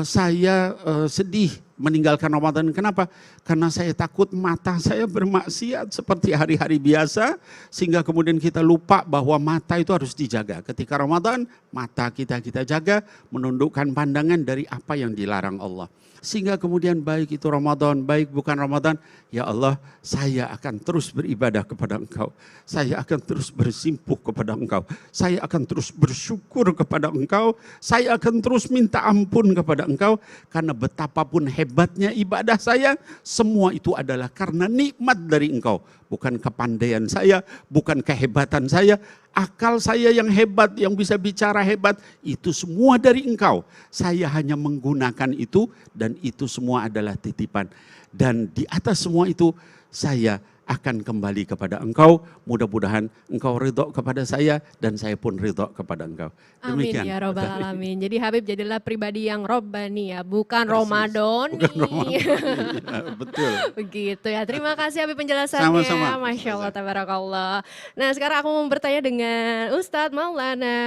Saya sedih meninggalkan Ramadan. Kenapa? Karena saya takut mata saya bermaksiat seperti hari-hari biasa. Sehingga kemudian kita lupa bahwa mata itu harus dijaga. Ketika Ramadan, mata kita jaga, menundukkan pandangan dari apa yang dilarang Allah. Sehingga kemudian baik itu Ramadan, baik bukan Ramadan, ya Allah saya akan terus beribadah kepada Engkau. Saya akan terus bersimpuh kepada Engkau. Saya akan terus bersyukur kepada Engkau. Saya akan terus minta ampun kepada Engkau. Karena betapapun hebatnya ibadah saya, semua itu adalah karena nikmat dari Engkau. Bukan kepandaian saya, bukan kehebatan saya, akal saya yang hebat, yang bisa bicara hebat, itu semua dari Engkau. Saya hanya menggunakan itu dan itu semua adalah titipan. Dan di atas semua itu saya akan kembali kepada Engkau. Mudah-mudahan Engkau ridho kepada saya dan saya pun ridho kepada Engkau. Amin Demikian. ya robbal alamin. Jadi Habib jadilah pribadi yang robbani ya, bukan Ramadhani. Bukan Ramadan. Ya, betul. Begitu ya. Terima kasih Habib penjelasannya. Sama-sama. Masya Allah, tabarakallah. Nah sekarang aku mau bertanya dengan Ustadz Maulana.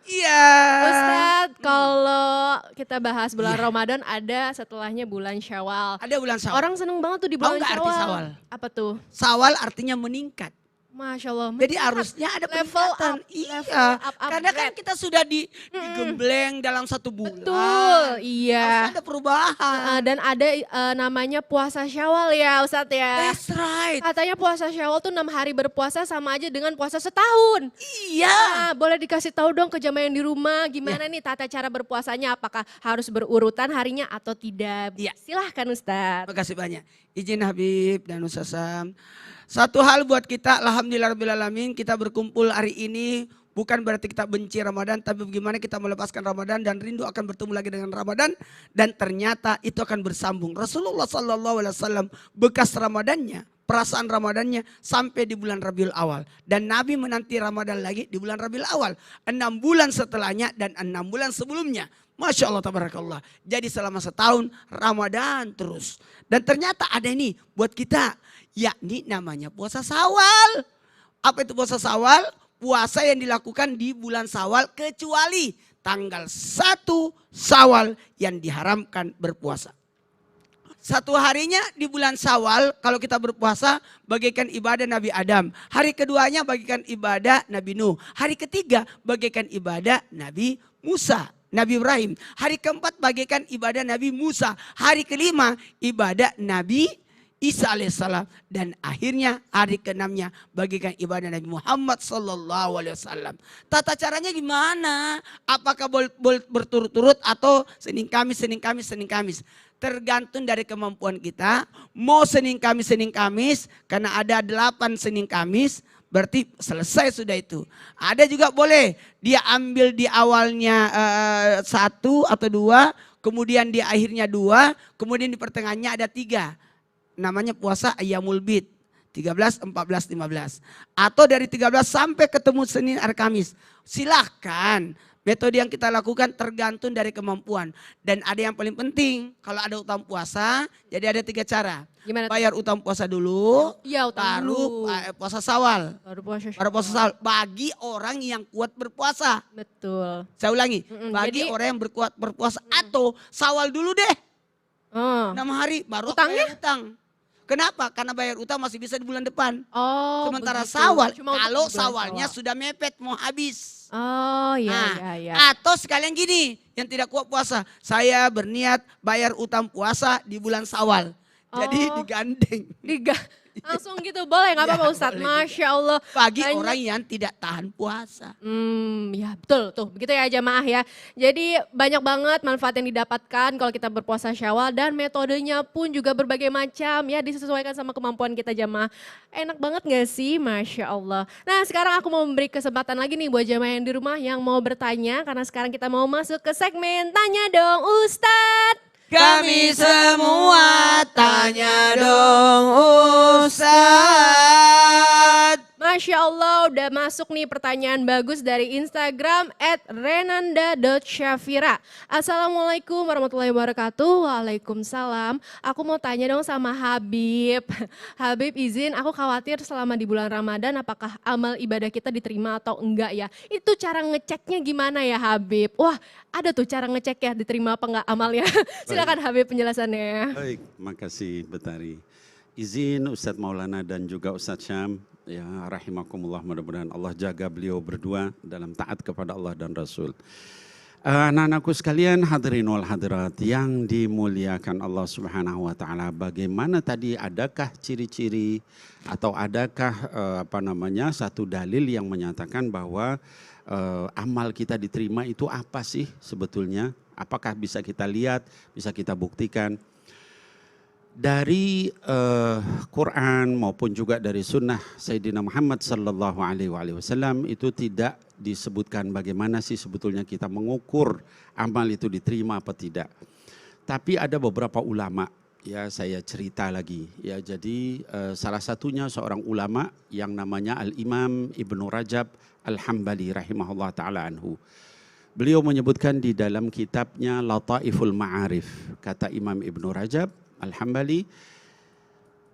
Iya. Ustadz, kalau kita bahas bulan Ramadan ada setelahnya bulan Syawal. Ada bulan Syawal. Orang seneng banget tuh di Tahu bulan nggak arti Syawal. Syawal? Apa tuh? Syawal artinya meningkat. Masya Allah. Jadi harusnya ada Level peningkatan. up, Iya. level up, Karena kan upgrade. kita sudah digembleng dalam satu bulan. Betul, iya. Harusnya ada perubahan. Dan ada namanya puasa Syawal ya Ustadz ya. That's right. Katanya puasa Syawal tuh 6 hari berpuasa sama aja dengan puasa setahun. Iya. Nah, boleh dikasih tahu dong ke jamaah yang di rumah gimana nih tata cara berpuasanya, apakah harus berurutan harinya atau tidak? Iya. Silahkan Ustadz. Terima kasih banyak. Izin Habib dan Ustaz Sam. Satu hal buat kita, alhamdulillahirrahmanirrahim, kita berkumpul hari ini bukan berarti kita benci Ramadan, tapi bagaimana kita melepaskan Ramadan dan rindu akan bertemu lagi dengan Ramadan, dan ternyata itu akan bersambung. Rasulullah SAW bekas Ramadannya, perasaan Ramadannya sampai di bulan Rabiul Awal, dan Nabi menanti Ramadan lagi di bulan Rabiul Awal, 6 bulan setelahnya dan 6 bulan sebelumnya. Masya Allah, tabarakallah. Jadi selama setahun Ramadan terus. Dan ternyata ada ini buat kita, yakni namanya puasa Syawal. Apa itu puasa Syawal? Puasa yang dilakukan di bulan Syawal kecuali tanggal 1 Syawal yang diharamkan berpuasa. Satu harinya di bulan Syawal kalau kita berpuasa bagaikan ibadah Nabi Adam. Hari keduanya bagaikan ibadah Nabi Nuh. Hari ketiga bagaikan ibadah Nabi Musa, Nabi Ibrahim. Hari keempat bagaikan ibadah Nabi Musa. Hari kelima ibadah Nabi Isa alaihissalam, dan akhirnya hari keenamnya bagaikan ibadah Nabi Muhammad sallallahu alaihi wasallam. Tata caranya gimana? Apakah boleh berturut-turut atau Senin Kamis, Senin Kamis, Senin Kamis? Tergantung dari kemampuan kita. Mau Senin Kamis karena ada 8 Senin Kamis, berarti selesai sudah itu. Ada juga boleh dia ambil di awalnya 1 atau 2, kemudian di akhirnya 2, kemudian di pertengahannya ada 3. Namanya puasa Ayyamul Bid, 13, 14, 15. Atau dari 13 sampai ketemu Senin hari Kamis. Silahkan. Metode yang kita lakukan tergantung dari kemampuan. Dan ada yang paling penting, kalau ada utang puasa, jadi ada 3 cara. Gimana tuh? Bayar utang puasa dulu, Iya, utang baru dulu. puasa Syawal. Baru puasa Baru puasa Syawal. Bagi orang yang kuat berpuasa. Betul. Saya ulangi, jadi- bagi orang yang berkuat berpuasa atau Syawal dulu deh. Oh. 6 hari baru Utangnya? bayar utang. Kenapa? Karena bayar utang masih bisa di bulan depan. Oh, Sementara begitu. Syawal, Cuma untuk kalau di bulan Syawalnya Syawal. sudah mepet mau habis. Oh iya, Nah, iya, iya. atau sekalian gini, yang tidak kuat puasa, saya berniat bayar utang puasa di bulan Syawal. Jadi Oh. digandeng. Langsung gitu boleh nggak apa-apa Ya, Ustadz? boleh juga. Masya Allah. Bagi Banyak- orang yang tidak tahan puasa. Ya betul tuh, begitu ya jamaah ya. Jadi banyak banget manfaat yang didapatkan kalau kita berpuasa Syawal dan metodenya pun juga berbagai macam ya, disesuaikan sama kemampuan kita jamaah. Enak banget gak sih? Masya Allah. Nah sekarang aku mau memberi kesempatan lagi nih buat jamaah yang di rumah yang mau bertanya, karena sekarang kita mau masuk ke segmen Tanya Dong Ustadz. Kami semua tanya dong Ustaz. Masya Allah udah masuk nih pertanyaan bagus dari Instagram @renanda.syafira. Assalamualaikum warahmatullahi wabarakatuh. Waalaikumsalam. Aku mau tanya dong sama Habib. Habib izin, aku khawatir selama di bulan Ramadan apakah amal ibadah kita diterima atau enggak ya. Itu cara ngeceknya gimana ya Habib? Wah ada tuh cara ngecek ya diterima apa enggak amalnya. Silakan Habib penjelasannya. Baik, makasih Betari. Izin Ustadz Maulana dan juga Ustadz Syam, ya rahimakumullah, mudah-mudahan Allah jaga beliau berdua dalam taat kepada Allah dan Rasul. Anak-anakku sekalian, hadirin wal hadirat yang dimuliakan Allah Subhanahu wa taala, bagaimana tadi, adakah ciri-ciri atau adakah satu dalil yang menyatakan bahwa amal kita diterima itu apa sih sebetulnya? Apakah bisa kita lihat, bisa kita buktikan? Dari Quran maupun juga dari sunnah Sayyidina Muhammad sallallahu alaihi wasallam itu tidak disebutkan bagaimana sih sebetulnya kita mengukur amal itu diterima apa tidak. Tapi ada beberapa ulama, ya saya cerita lagi ya. Jadi salah satunya seorang ulama yang namanya Al-Imam Ibnu Rajab Al-Hambali rahimahullah taala anhu. Beliau menyebutkan di dalam kitabnya Lataiful Ma'arif, kata Imam Ibnu Rajab Al-Hambali,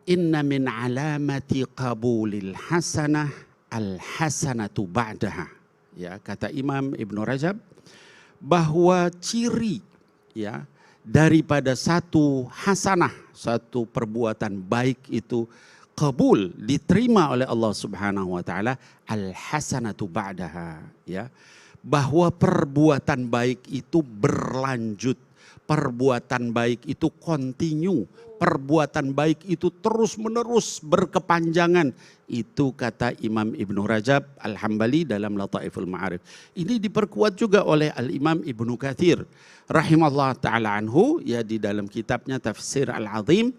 inna min alamati qabulil hasanah al-hasanatu ba'daha. Ya, kata Imam Ibnu Rajab bahwa ciri ya daripada satu hasanah, satu perbuatan baik itu qabul, diterima oleh Allah Subhanahu wa taala, al-hasanatu ba'daha, ya. Bahwa perbuatan baik itu berlanjut. Perbuatan baik itu continue, perbuatan baik itu terus menerus berkepanjangan. Itu kata Imam Ibnu Rajab Al-Hambali dalam Lataiful Ma'arif. Ini diperkuat juga oleh Al-Imam Ibnu Katsir rahimahullah ta'ala anhu, ya, di dalam kitabnya Tafsir Al-Azim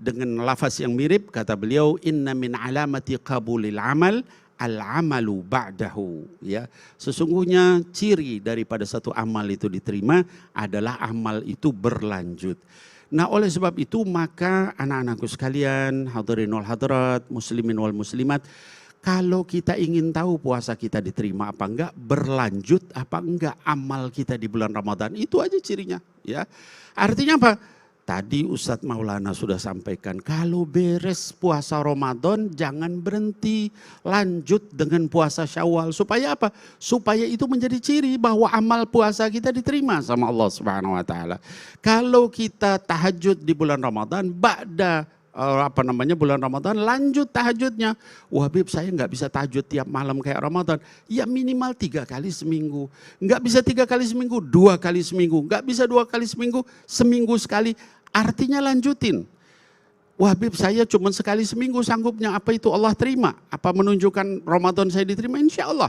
dengan lafaz yang mirip, kata beliau, inna min alamati qabulil amal al-amalu ba'dahu, ya. Sesungguhnya ciri daripada satu amal itu diterima adalah amal itu berlanjut. Nah, oleh sebab itu maka anak-anakku sekalian, hadirin wal hadirat, muslimin wal muslimat, kalau kita ingin tahu puasa kita diterima apa enggak, berlanjut apa enggak amal kita di bulan Ramadan, itu aja cirinya, ya. Artinya apa? Tadi Ustadz Maulana sudah sampaikan, kalau beres puasa Ramadan jangan berhenti, lanjut dengan puasa Syawal. Supaya apa? Supaya itu menjadi ciri bahwa amal puasa kita diterima sama Allah Subhanahu wa taala. Kalau kita tahajud di bulan Ramadan, ba'da bulan Ramadan, lanjut tahajudnya. Wah Habib, saya nggak bisa tahajud tiap malam kayak Ramadan. Ya minimal 3 kali seminggu. Nggak bisa 3 kali seminggu, 2 kali seminggu. Nggak bisa 2 kali seminggu, seminggu sekali. Artinya lanjutin. Wah Habib, saya cuma sekali seminggu sanggupnya. Apa itu Allah terima? Apa menunjukkan Ramadan saya diterima? Insya Allah.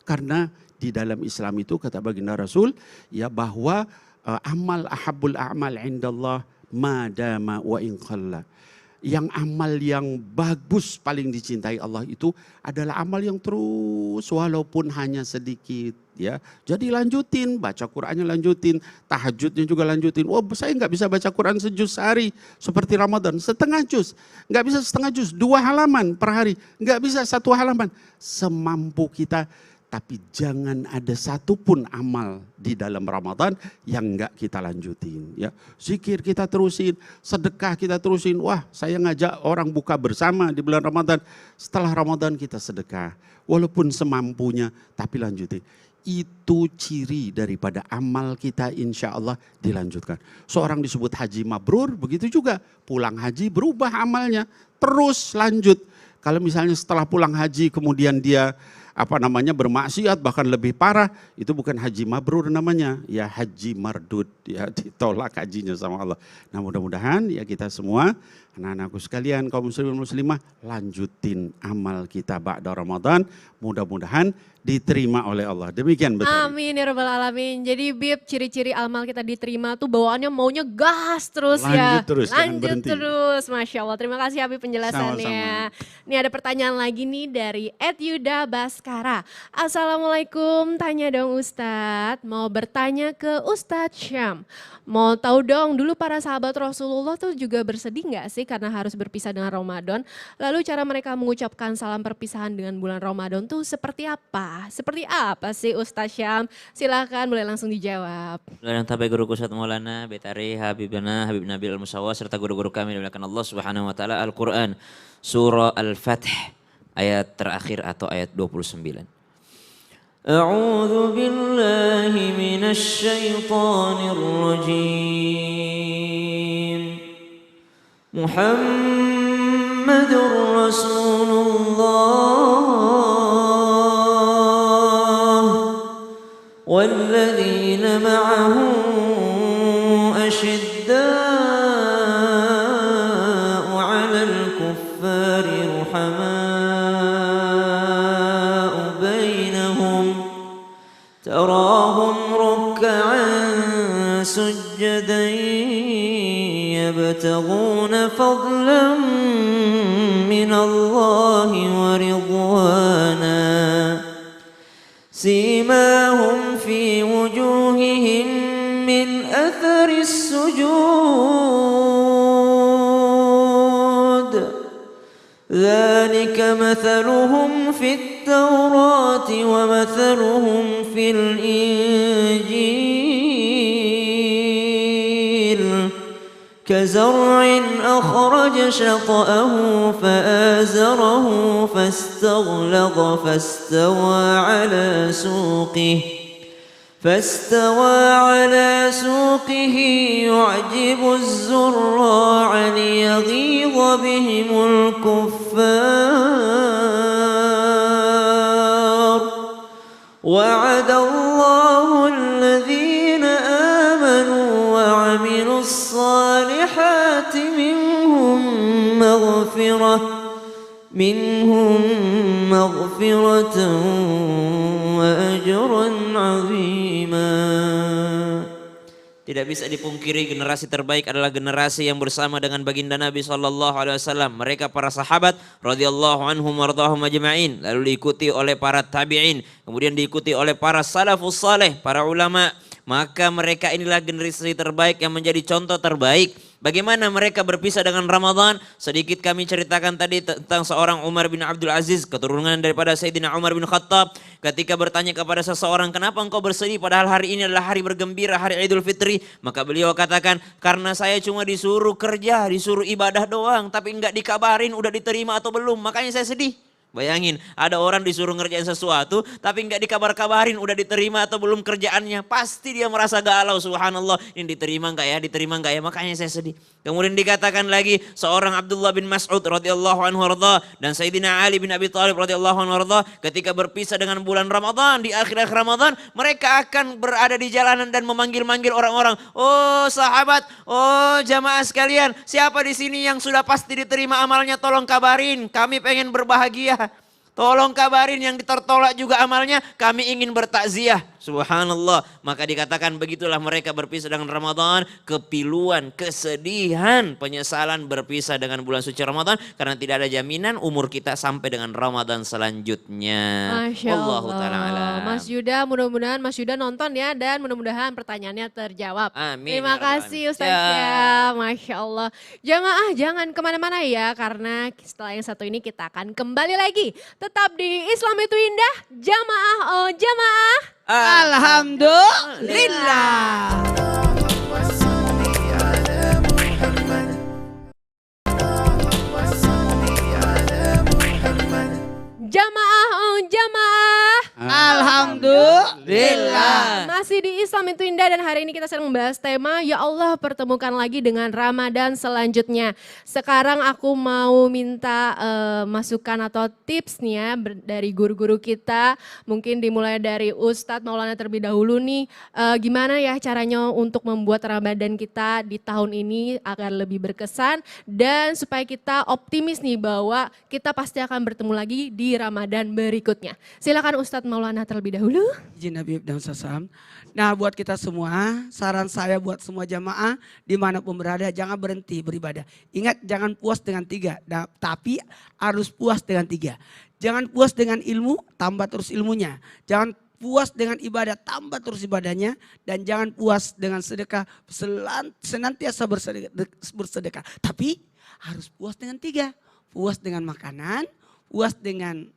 Karena di dalam Islam itu kata baginda Rasul, ya, bahwa amal ahabul a'mal indallah madama wa in qalla. Yang amal yang bagus paling dicintai Allah itu adalah amal yang terus walaupun hanya sedikit, ya. Jadi lanjutin, baca Qur'annya lanjutin, tahajudnya juga lanjutin. Oh saya nggak bisa baca Qur'an sejuz sehari seperti Ramadan, setengah juz. Nggak bisa setengah juz, 2 halaman per hari. Nggak bisa 1 halaman. Semampu kita. Tapi jangan ada satupun amal di dalam Ramadan yang enggak kita lanjutin, ya. Zikir kita terusin, sedekah kita terusin. Wah, saya ngajak orang buka bersama di bulan Ramadan. Setelah Ramadan kita sedekah, walaupun semampunya, tapi lanjutin. Itu ciri daripada amal kita insya Allah dilanjutkan. Seorang disebut haji mabrur, begitu juga. Pulang haji berubah amalnya, terus lanjut. Kalau misalnya setelah pulang haji kemudian dia bermaksiat bahkan lebih parah, itu bukan haji mabrur namanya, ya haji mardud, ya ditolak hajinya sama Allah. Nah mudah-mudahan ya kita semua, anak-anakku sekalian, kaum muslimin muslimah, lanjutin amal kita ba'da Ramadan, mudah-mudahan diterima oleh Allah. Demikian betul. Amin ya rabbal alamin. Jadi Bib, ciri-ciri amal kita diterima tuh bawaannya maunya gas terus ya. Lanjut terus, jangan Lanjut berhenti. terus, Masya Allah. Terima kasih Habib penjelasannya. Ini ada pertanyaan lagi nih dari Yuda Baskara. Assalamualaikum, tanya dong Ustadz. Mau bertanya ke Ustadz Syam. Mau tahu dong, dulu para sahabat Rasulullah tuh juga bersedih nggak sih karena harus berpisah dengan Ramadan? Lalu cara mereka mengucapkan salam perpisahan dengan bulan Ramadan tuh seperti apa? Seperti apa sih Ustadz Syam? Silakan boleh langsung dijawab. Dan tabai guruku Ustaz Maulana Betari Habib Nabil Al-Musawwa serta guru-guru kami dimuliakan Allah Subhanahu wa taala. Al-Qur'an surah Al-Fath ayat terakhir atau ayat 29. A'udzu billahi minasy syaithanir rajim. Muhammadur Rasulullah والذين معه أشداء على الكفار رحماء بينهم تراهم ركعا سجدا يبتغون فضلا من الله ورضوانا سيماهم في وجوههم من أثر السجود ذلك مثلهم في التوراة ومثلهم في الإنجيل كزرع أخرج شطأه فآزره فاستغلظ فاستوى على سوقه يعجب الزراع ليغيظ بهم الكفار وعد الله الذين آمنوا وعملوا الصالحات منهم مغفرة وأجرا عظيما. Tidak bisa dipungkiri generasi terbaik adalah generasi yang bersama dengan baginda Nabi SAW. Mereka para sahabat radhiyallahu anhum wardahum ajma'in. Lalu diikuti oleh para tabi'in. Kemudian diikuti oleh para salafus saleh, para ulama. Maka mereka inilah generasi terbaik yang menjadi contoh terbaik. Bagaimana mereka berpisah dengan Ramadan? Sedikit kami ceritakan tadi tentang seorang Umar bin Abdul Aziz, keturunan daripada Sayyidina Umar bin Khattab. Ketika bertanya kepada seseorang, kenapa engkau bersedih padahal hari ini adalah hari bergembira, hari Idul Fitri? Maka beliau katakan, karena saya cuma disuruh kerja, disuruh ibadah doang, tapi enggak dikabarin udah diterima atau belum, makanya saya sedih. Bayangin, ada orang disuruh ngerjain sesuatu tapi nggak dikabar-kabarin udah diterima atau belum kerjaannya. Pasti dia merasa galau, subhanallah. Ini diterima nggak ya, diterima nggak ya, makanya saya sedih. Kemudian dikatakan lagi seorang Abdullah bin Mas'ud radhiyallahu anhu warda dan Sayyidina Ali bin Abi Thalib radhiyallahu anhu warda ketika berpisah dengan bulan Ramadan, di akhir-akhir Ramadan mereka akan berada di jalanan dan memanggil-manggil orang-orang. Oh sahabat, oh jamaah sekalian, siapa di sini yang sudah pasti diterima amalnya, tolong kabarin, kami pengen berbahagia. Tolong kabarin yang tertolak juga amalnya, kami ingin bertakziah. Subhanallah. Maka dikatakan begitulah mereka berpisah dengan Ramadan. Kepiluan, kesedihan, penyesalan berpisah dengan bulan suci Ramadan. Karena tidak ada jaminan umur kita sampai dengan Ramadan selanjutnya. Masya Allah. Mas Yuda, mudah-mudahan Mas Yuda nonton ya. Dan mudah-mudahan pertanyaannya terjawab. Amin. Terima kasih Ustaznya. Masya Allah. Jamaah jangan kemana-mana ya. Karena setelah yang satu ini kita akan kembali lagi. Tetap di Islam itu Indah. Jamaah oh jamaah. Alhamdulillah. Jamaah oh jamaah. Alhamdulillah. Masih masih di Islam itu Indah dan hari ini kita sedang membahas tema Ya Allah pertemukan lagi dengan Ramadan selanjutnya. Sekarang aku mau minta masukan atau tips nih ya dari guru-guru kita. Mungkin dimulai dari Ustadz Maulana terlebih dahulu nih. Gimana ya caranya untuk membuat Ramadan kita di tahun ini agar lebih berkesan dan supaya kita optimis nih bahwa kita pasti akan bertemu lagi di Ramadan berikutnya. Silakan Ustadz Maulana terlebih dahulu. Izin Habib dan Ustaz Sam. Nah buat kita semua, saran saya buat semua jamaah dimanapun berada jangan berhenti beribadah. Ingat jangan puas dengan 3, tapi harus puas dengan 3. Jangan puas dengan ilmu, tambah terus ilmunya. Jangan puas dengan ibadah, tambah terus ibadahnya. Dan jangan puas dengan sedekah, senantiasa bersedekah. Tapi harus puas dengan 3. Puas dengan makanan, puas dengan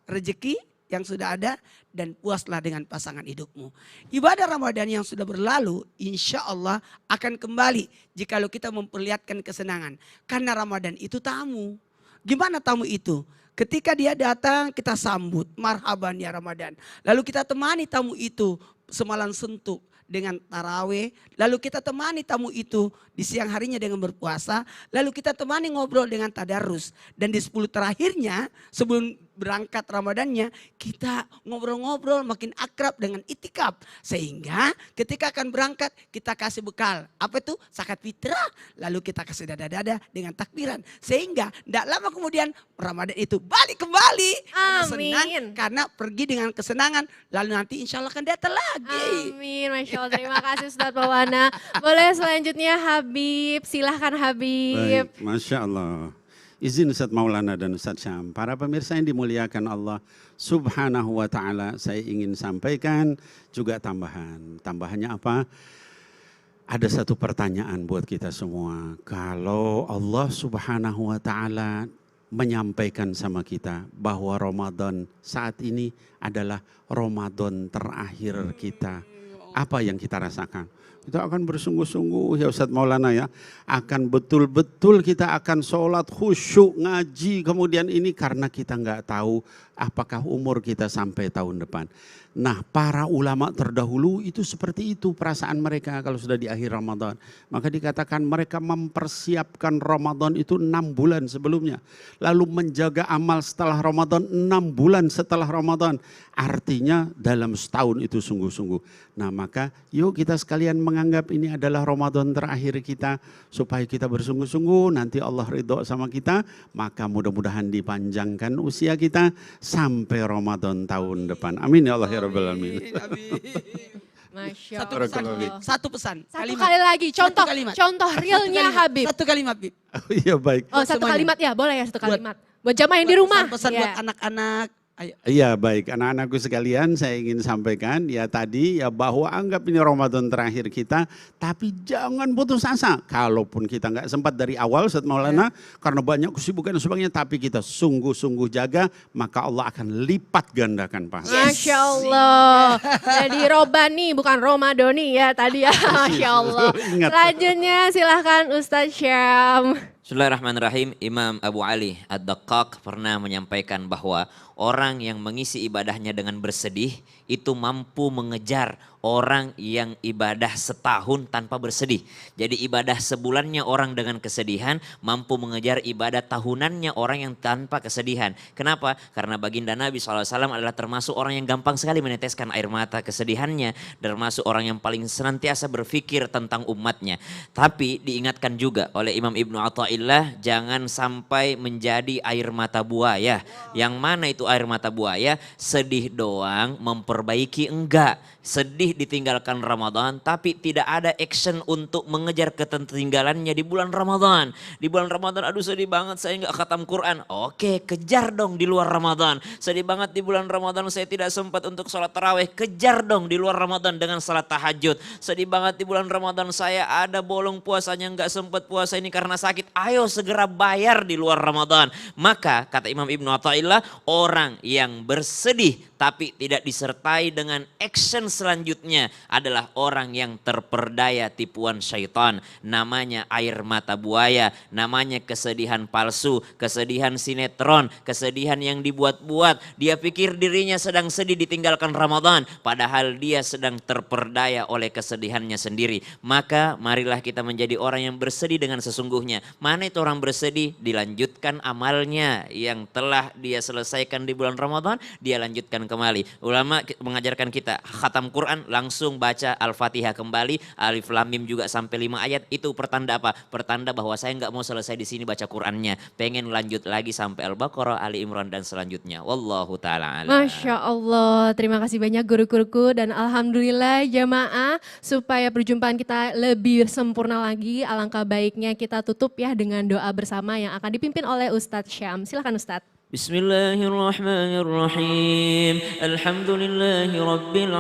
rezeki yang sudah ada, dan puaslah dengan pasangan hidupmu. Ibadah Ramadan yang sudah berlalu insya Allah akan kembali jikalau kita memperlihatkan kesenangan. Karena Ramadan itu tamu. Gimana tamu itu? Ketika dia datang kita sambut, marhaban ya Ramadan. Lalu kita temani tamu itu semalam suntuk dengan taraweh. Lalu kita temani tamu itu di siang harinya dengan berpuasa. Lalu kita temani ngobrol dengan tadarus. Dan di 10 terakhirnya sebelum berangkat Ramadannya kita ngobrol-ngobrol makin akrab dengan itikaf. Sehingga ketika akan berangkat kita kasih bekal. Apa itu? Zakat fitrah. Lalu kita kasih dada-dada dengan takbiran. Sehingga tidak lama kemudian Ramadan itu balik kembali. Karena senang, karena pergi dengan kesenangan. Lalu nanti insya Allah akan datang lagi. Amin, Masya Allah. Terima kasih Ustadz Maulana. Boleh selanjutnya Habib, silahkan Habib. Baik, Masya Allah. Izin Ustadz Maulana dan Ustadz Syam. Para pemirsa yang dimuliakan Allah Subhanahu wa ta'ala. Saya ingin sampaikan juga tambahan. Tambahannya apa? Ada satu pertanyaan buat kita semua. Kalau Allah Subhanahu wa ta'ala menyampaikan sama kita bahwa Ramadan saat ini adalah Ramadan terakhir kita. Apa yang kita rasakan? Kita akan bersungguh-sungguh ya Ustadz Maulana ya. Akan betul-betul kita akan sholat khusyuk, ngaji. Kemudian ini karena kita nggak tahu apakah umur kita sampai tahun depan. Nah para ulama terdahulu itu seperti itu perasaan mereka kalau sudah di akhir Ramadan. Maka dikatakan mereka mempersiapkan Ramadan itu 6 bulan sebelumnya. Lalu menjaga amal setelah Ramadan 6 bulan setelah Ramadan. Artinya dalam setahun itu sungguh-sungguh. Nah maka yuk kita sekalian menganggap ini adalah Ramadan terakhir kita. Supaya kita bersungguh-sungguh nanti Allah ridho sama kita. Maka mudah-mudahan dipanjangkan usia kita sampai Ramadan tahun depan. Amin ya Allah ya Rabbal Alamin. Masya Satu Allah. pesan, satu pesan. Satu kali lagi, contoh, kalimat. contoh realnya Habib. Satu kalimat Habib. Iya baik. Oh satu semuanya. kalimat ya, boleh ya satu kalimat. Buat jamaah yang di rumah. Pesan Ya. buat anak-anak. Ayo. Iya baik anak-anakku sekalian saya ingin sampaikan ya tadi ya bahwa anggap ini Ramadan terakhir kita tapi jangan putus asa. Kalaupun kita nggak sempat dari awal Ustadz Maulana karena banyak kesibukan dan sebagainya tapi kita sungguh-sungguh jaga maka Allah akan lipat gandakan pahala. Masya Allah. Jadi Robani bukan Romadoni ya tadi ya. Masya Allah. Ingat. Selanjutnya silahkan Ustadz Syam. Bismillahirrahmanirrahim. Imam Abu Ali Ad-Daqqaq pernah menyampaikan bahwa orang yang mengisi ibadahnya dengan bersedih itu mampu mengejar orang yang ibadah setahun tanpa bersedih. Jadi ibadah sebulannya orang dengan kesedihan mampu mengejar ibadah tahunannya orang yang tanpa kesedihan. Kenapa? Karena baginda Nabi SAW adalah termasuk orang yang gampang sekali meneteskan air mata kesedihannya. Termasuk orang yang paling senantiasa berpikir tentang umatnya. Tapi diingatkan juga oleh Imam Ibnu Athaillah jangan sampai menjadi air mata buaya. Yang mana itu air mata buaya? Sedih doang memperbaiki enggak. Sedih ditinggalkan Ramadan tapi tidak ada action untuk mengejar ketertinggalannya di bulan Ramadan. Di bulan Ramadan aduh sedih banget saya nggak khatam Quran. Oke kejar dong di luar Ramadan. Sedih banget di bulan Ramadan saya tidak sempat untuk sholat taraweh. Kejar dong di luar Ramadan dengan salat tahajud. Sedih banget di bulan Ramadan saya ada bolong puasanya nggak sempat puasa ini karena sakit. Ayo segera bayar di luar Ramadan. Maka kata Imam Ibnu Athaillah orang yang bersedih tapi tidak disertai dengan action selanjutnya adalah orang yang terperdaya tipuan syaitan. Namanya air mata buaya, namanya kesedihan palsu, kesedihan sinetron, kesedihan yang dibuat-buat. Dia pikir dirinya sedang sedih ditinggalkan Ramadan, padahal dia sedang terperdaya oleh kesedihannya sendiri. Maka marilah kita menjadi orang yang bersedih dengan sesungguhnya. Mana itu orang bersedih? Dilanjutkan amalnya yang telah dia selesaikan di bulan Ramadan, dia lanjutkan kembali. Ulama mengajarkan kita khatam Quran, langsung baca Al-Fatihah kembali, Alif Lam Mim juga sampai 5 ayat. Itu pertanda apa? Pertanda bahwa saya nggak mau selesai di sini baca Qurannya, pengen lanjut lagi sampai Al-Baqarah, Ali Imran dan selanjutnya. Wallahu taala alam. Masya Allah, terima kasih banyak guru-guruku dan alhamdulillah jamaah, supaya perjumpaan kita lebih sempurna lagi, alangkah baiknya kita tutup ya dengan doa bersama yang akan dipimpin oleh Ustadz Syam. Silakan Ustadz. Bismillahirrahmanirrahim. Alhamdulillahi rabbil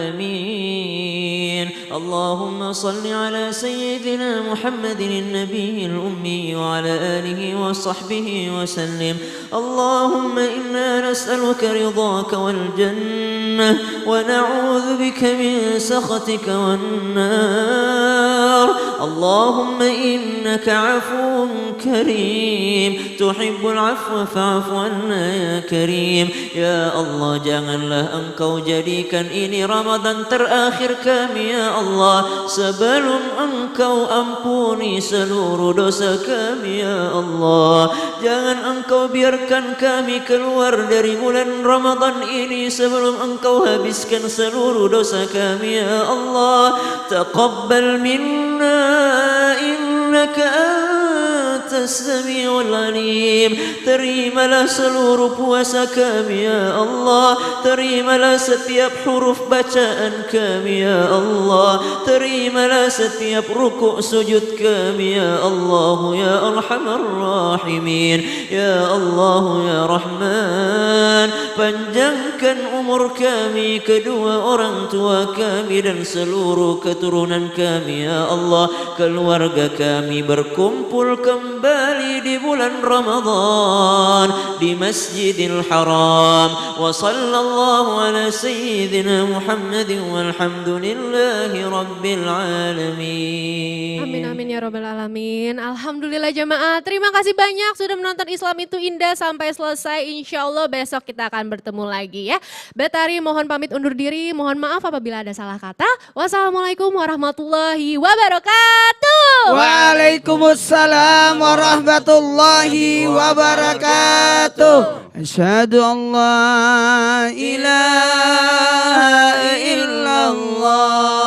alamin. Allahumma salli ala sayyidina Muhammadin nabiyil ummi wa ala alihi wa sahbihi wa sallim. Allahumma inna nas'aluka ridhaka wal jannah wa na'udzu bika min sakhatika wan nar. Allahumma innaka 'afuwun karim tuhibbul 'afwa fa'fu anna ya karim. Ya Allah, janganlah engkau jadikan ini Ramadan terakhir kami ya Allah, sebelum engkau ampuni seluruh dosa kami ya Allah. Jangan engkau biarkan kami keluar dari bulan Ramadan ini sebelum engkau habiskan seluruh dosa kami ya Allah. Taqabbal minna innaka antas samiul alim. Terimalah seluruh puasa kami ya Allah, terimalah setiap huruf bacaan kami ya Allah, terimalah setiap rukuk sujud kami ya Allah ya Arhamar Rahimin. Ya Allah ya Rahman, panjangkan umur kami, kedua orang tua kami dan seluruh keturunan kami ya Allah. Keluarga kami berkumpul kembali di bulan Ramadan di Masjidil Haram. Wa sallallahu ala sayyidina Muhammadin walhamdulillahi rabbil alamin. Amin amin ya rabbal alamin. Alhamdulillah jamaah, terima kasih banyak sudah menonton Islam itu Indah sampai selesai. Insya Allah besok kita akan bertemu lagi ya. Betari mohon pamit undur diri, mohon maaf apabila ada salah kata. Wassalamualaikum warahmatullahi wabarakatuh. Waalaikumsalam warahmatullahi wabarakatuh. Asyhadu an la ilaha illallah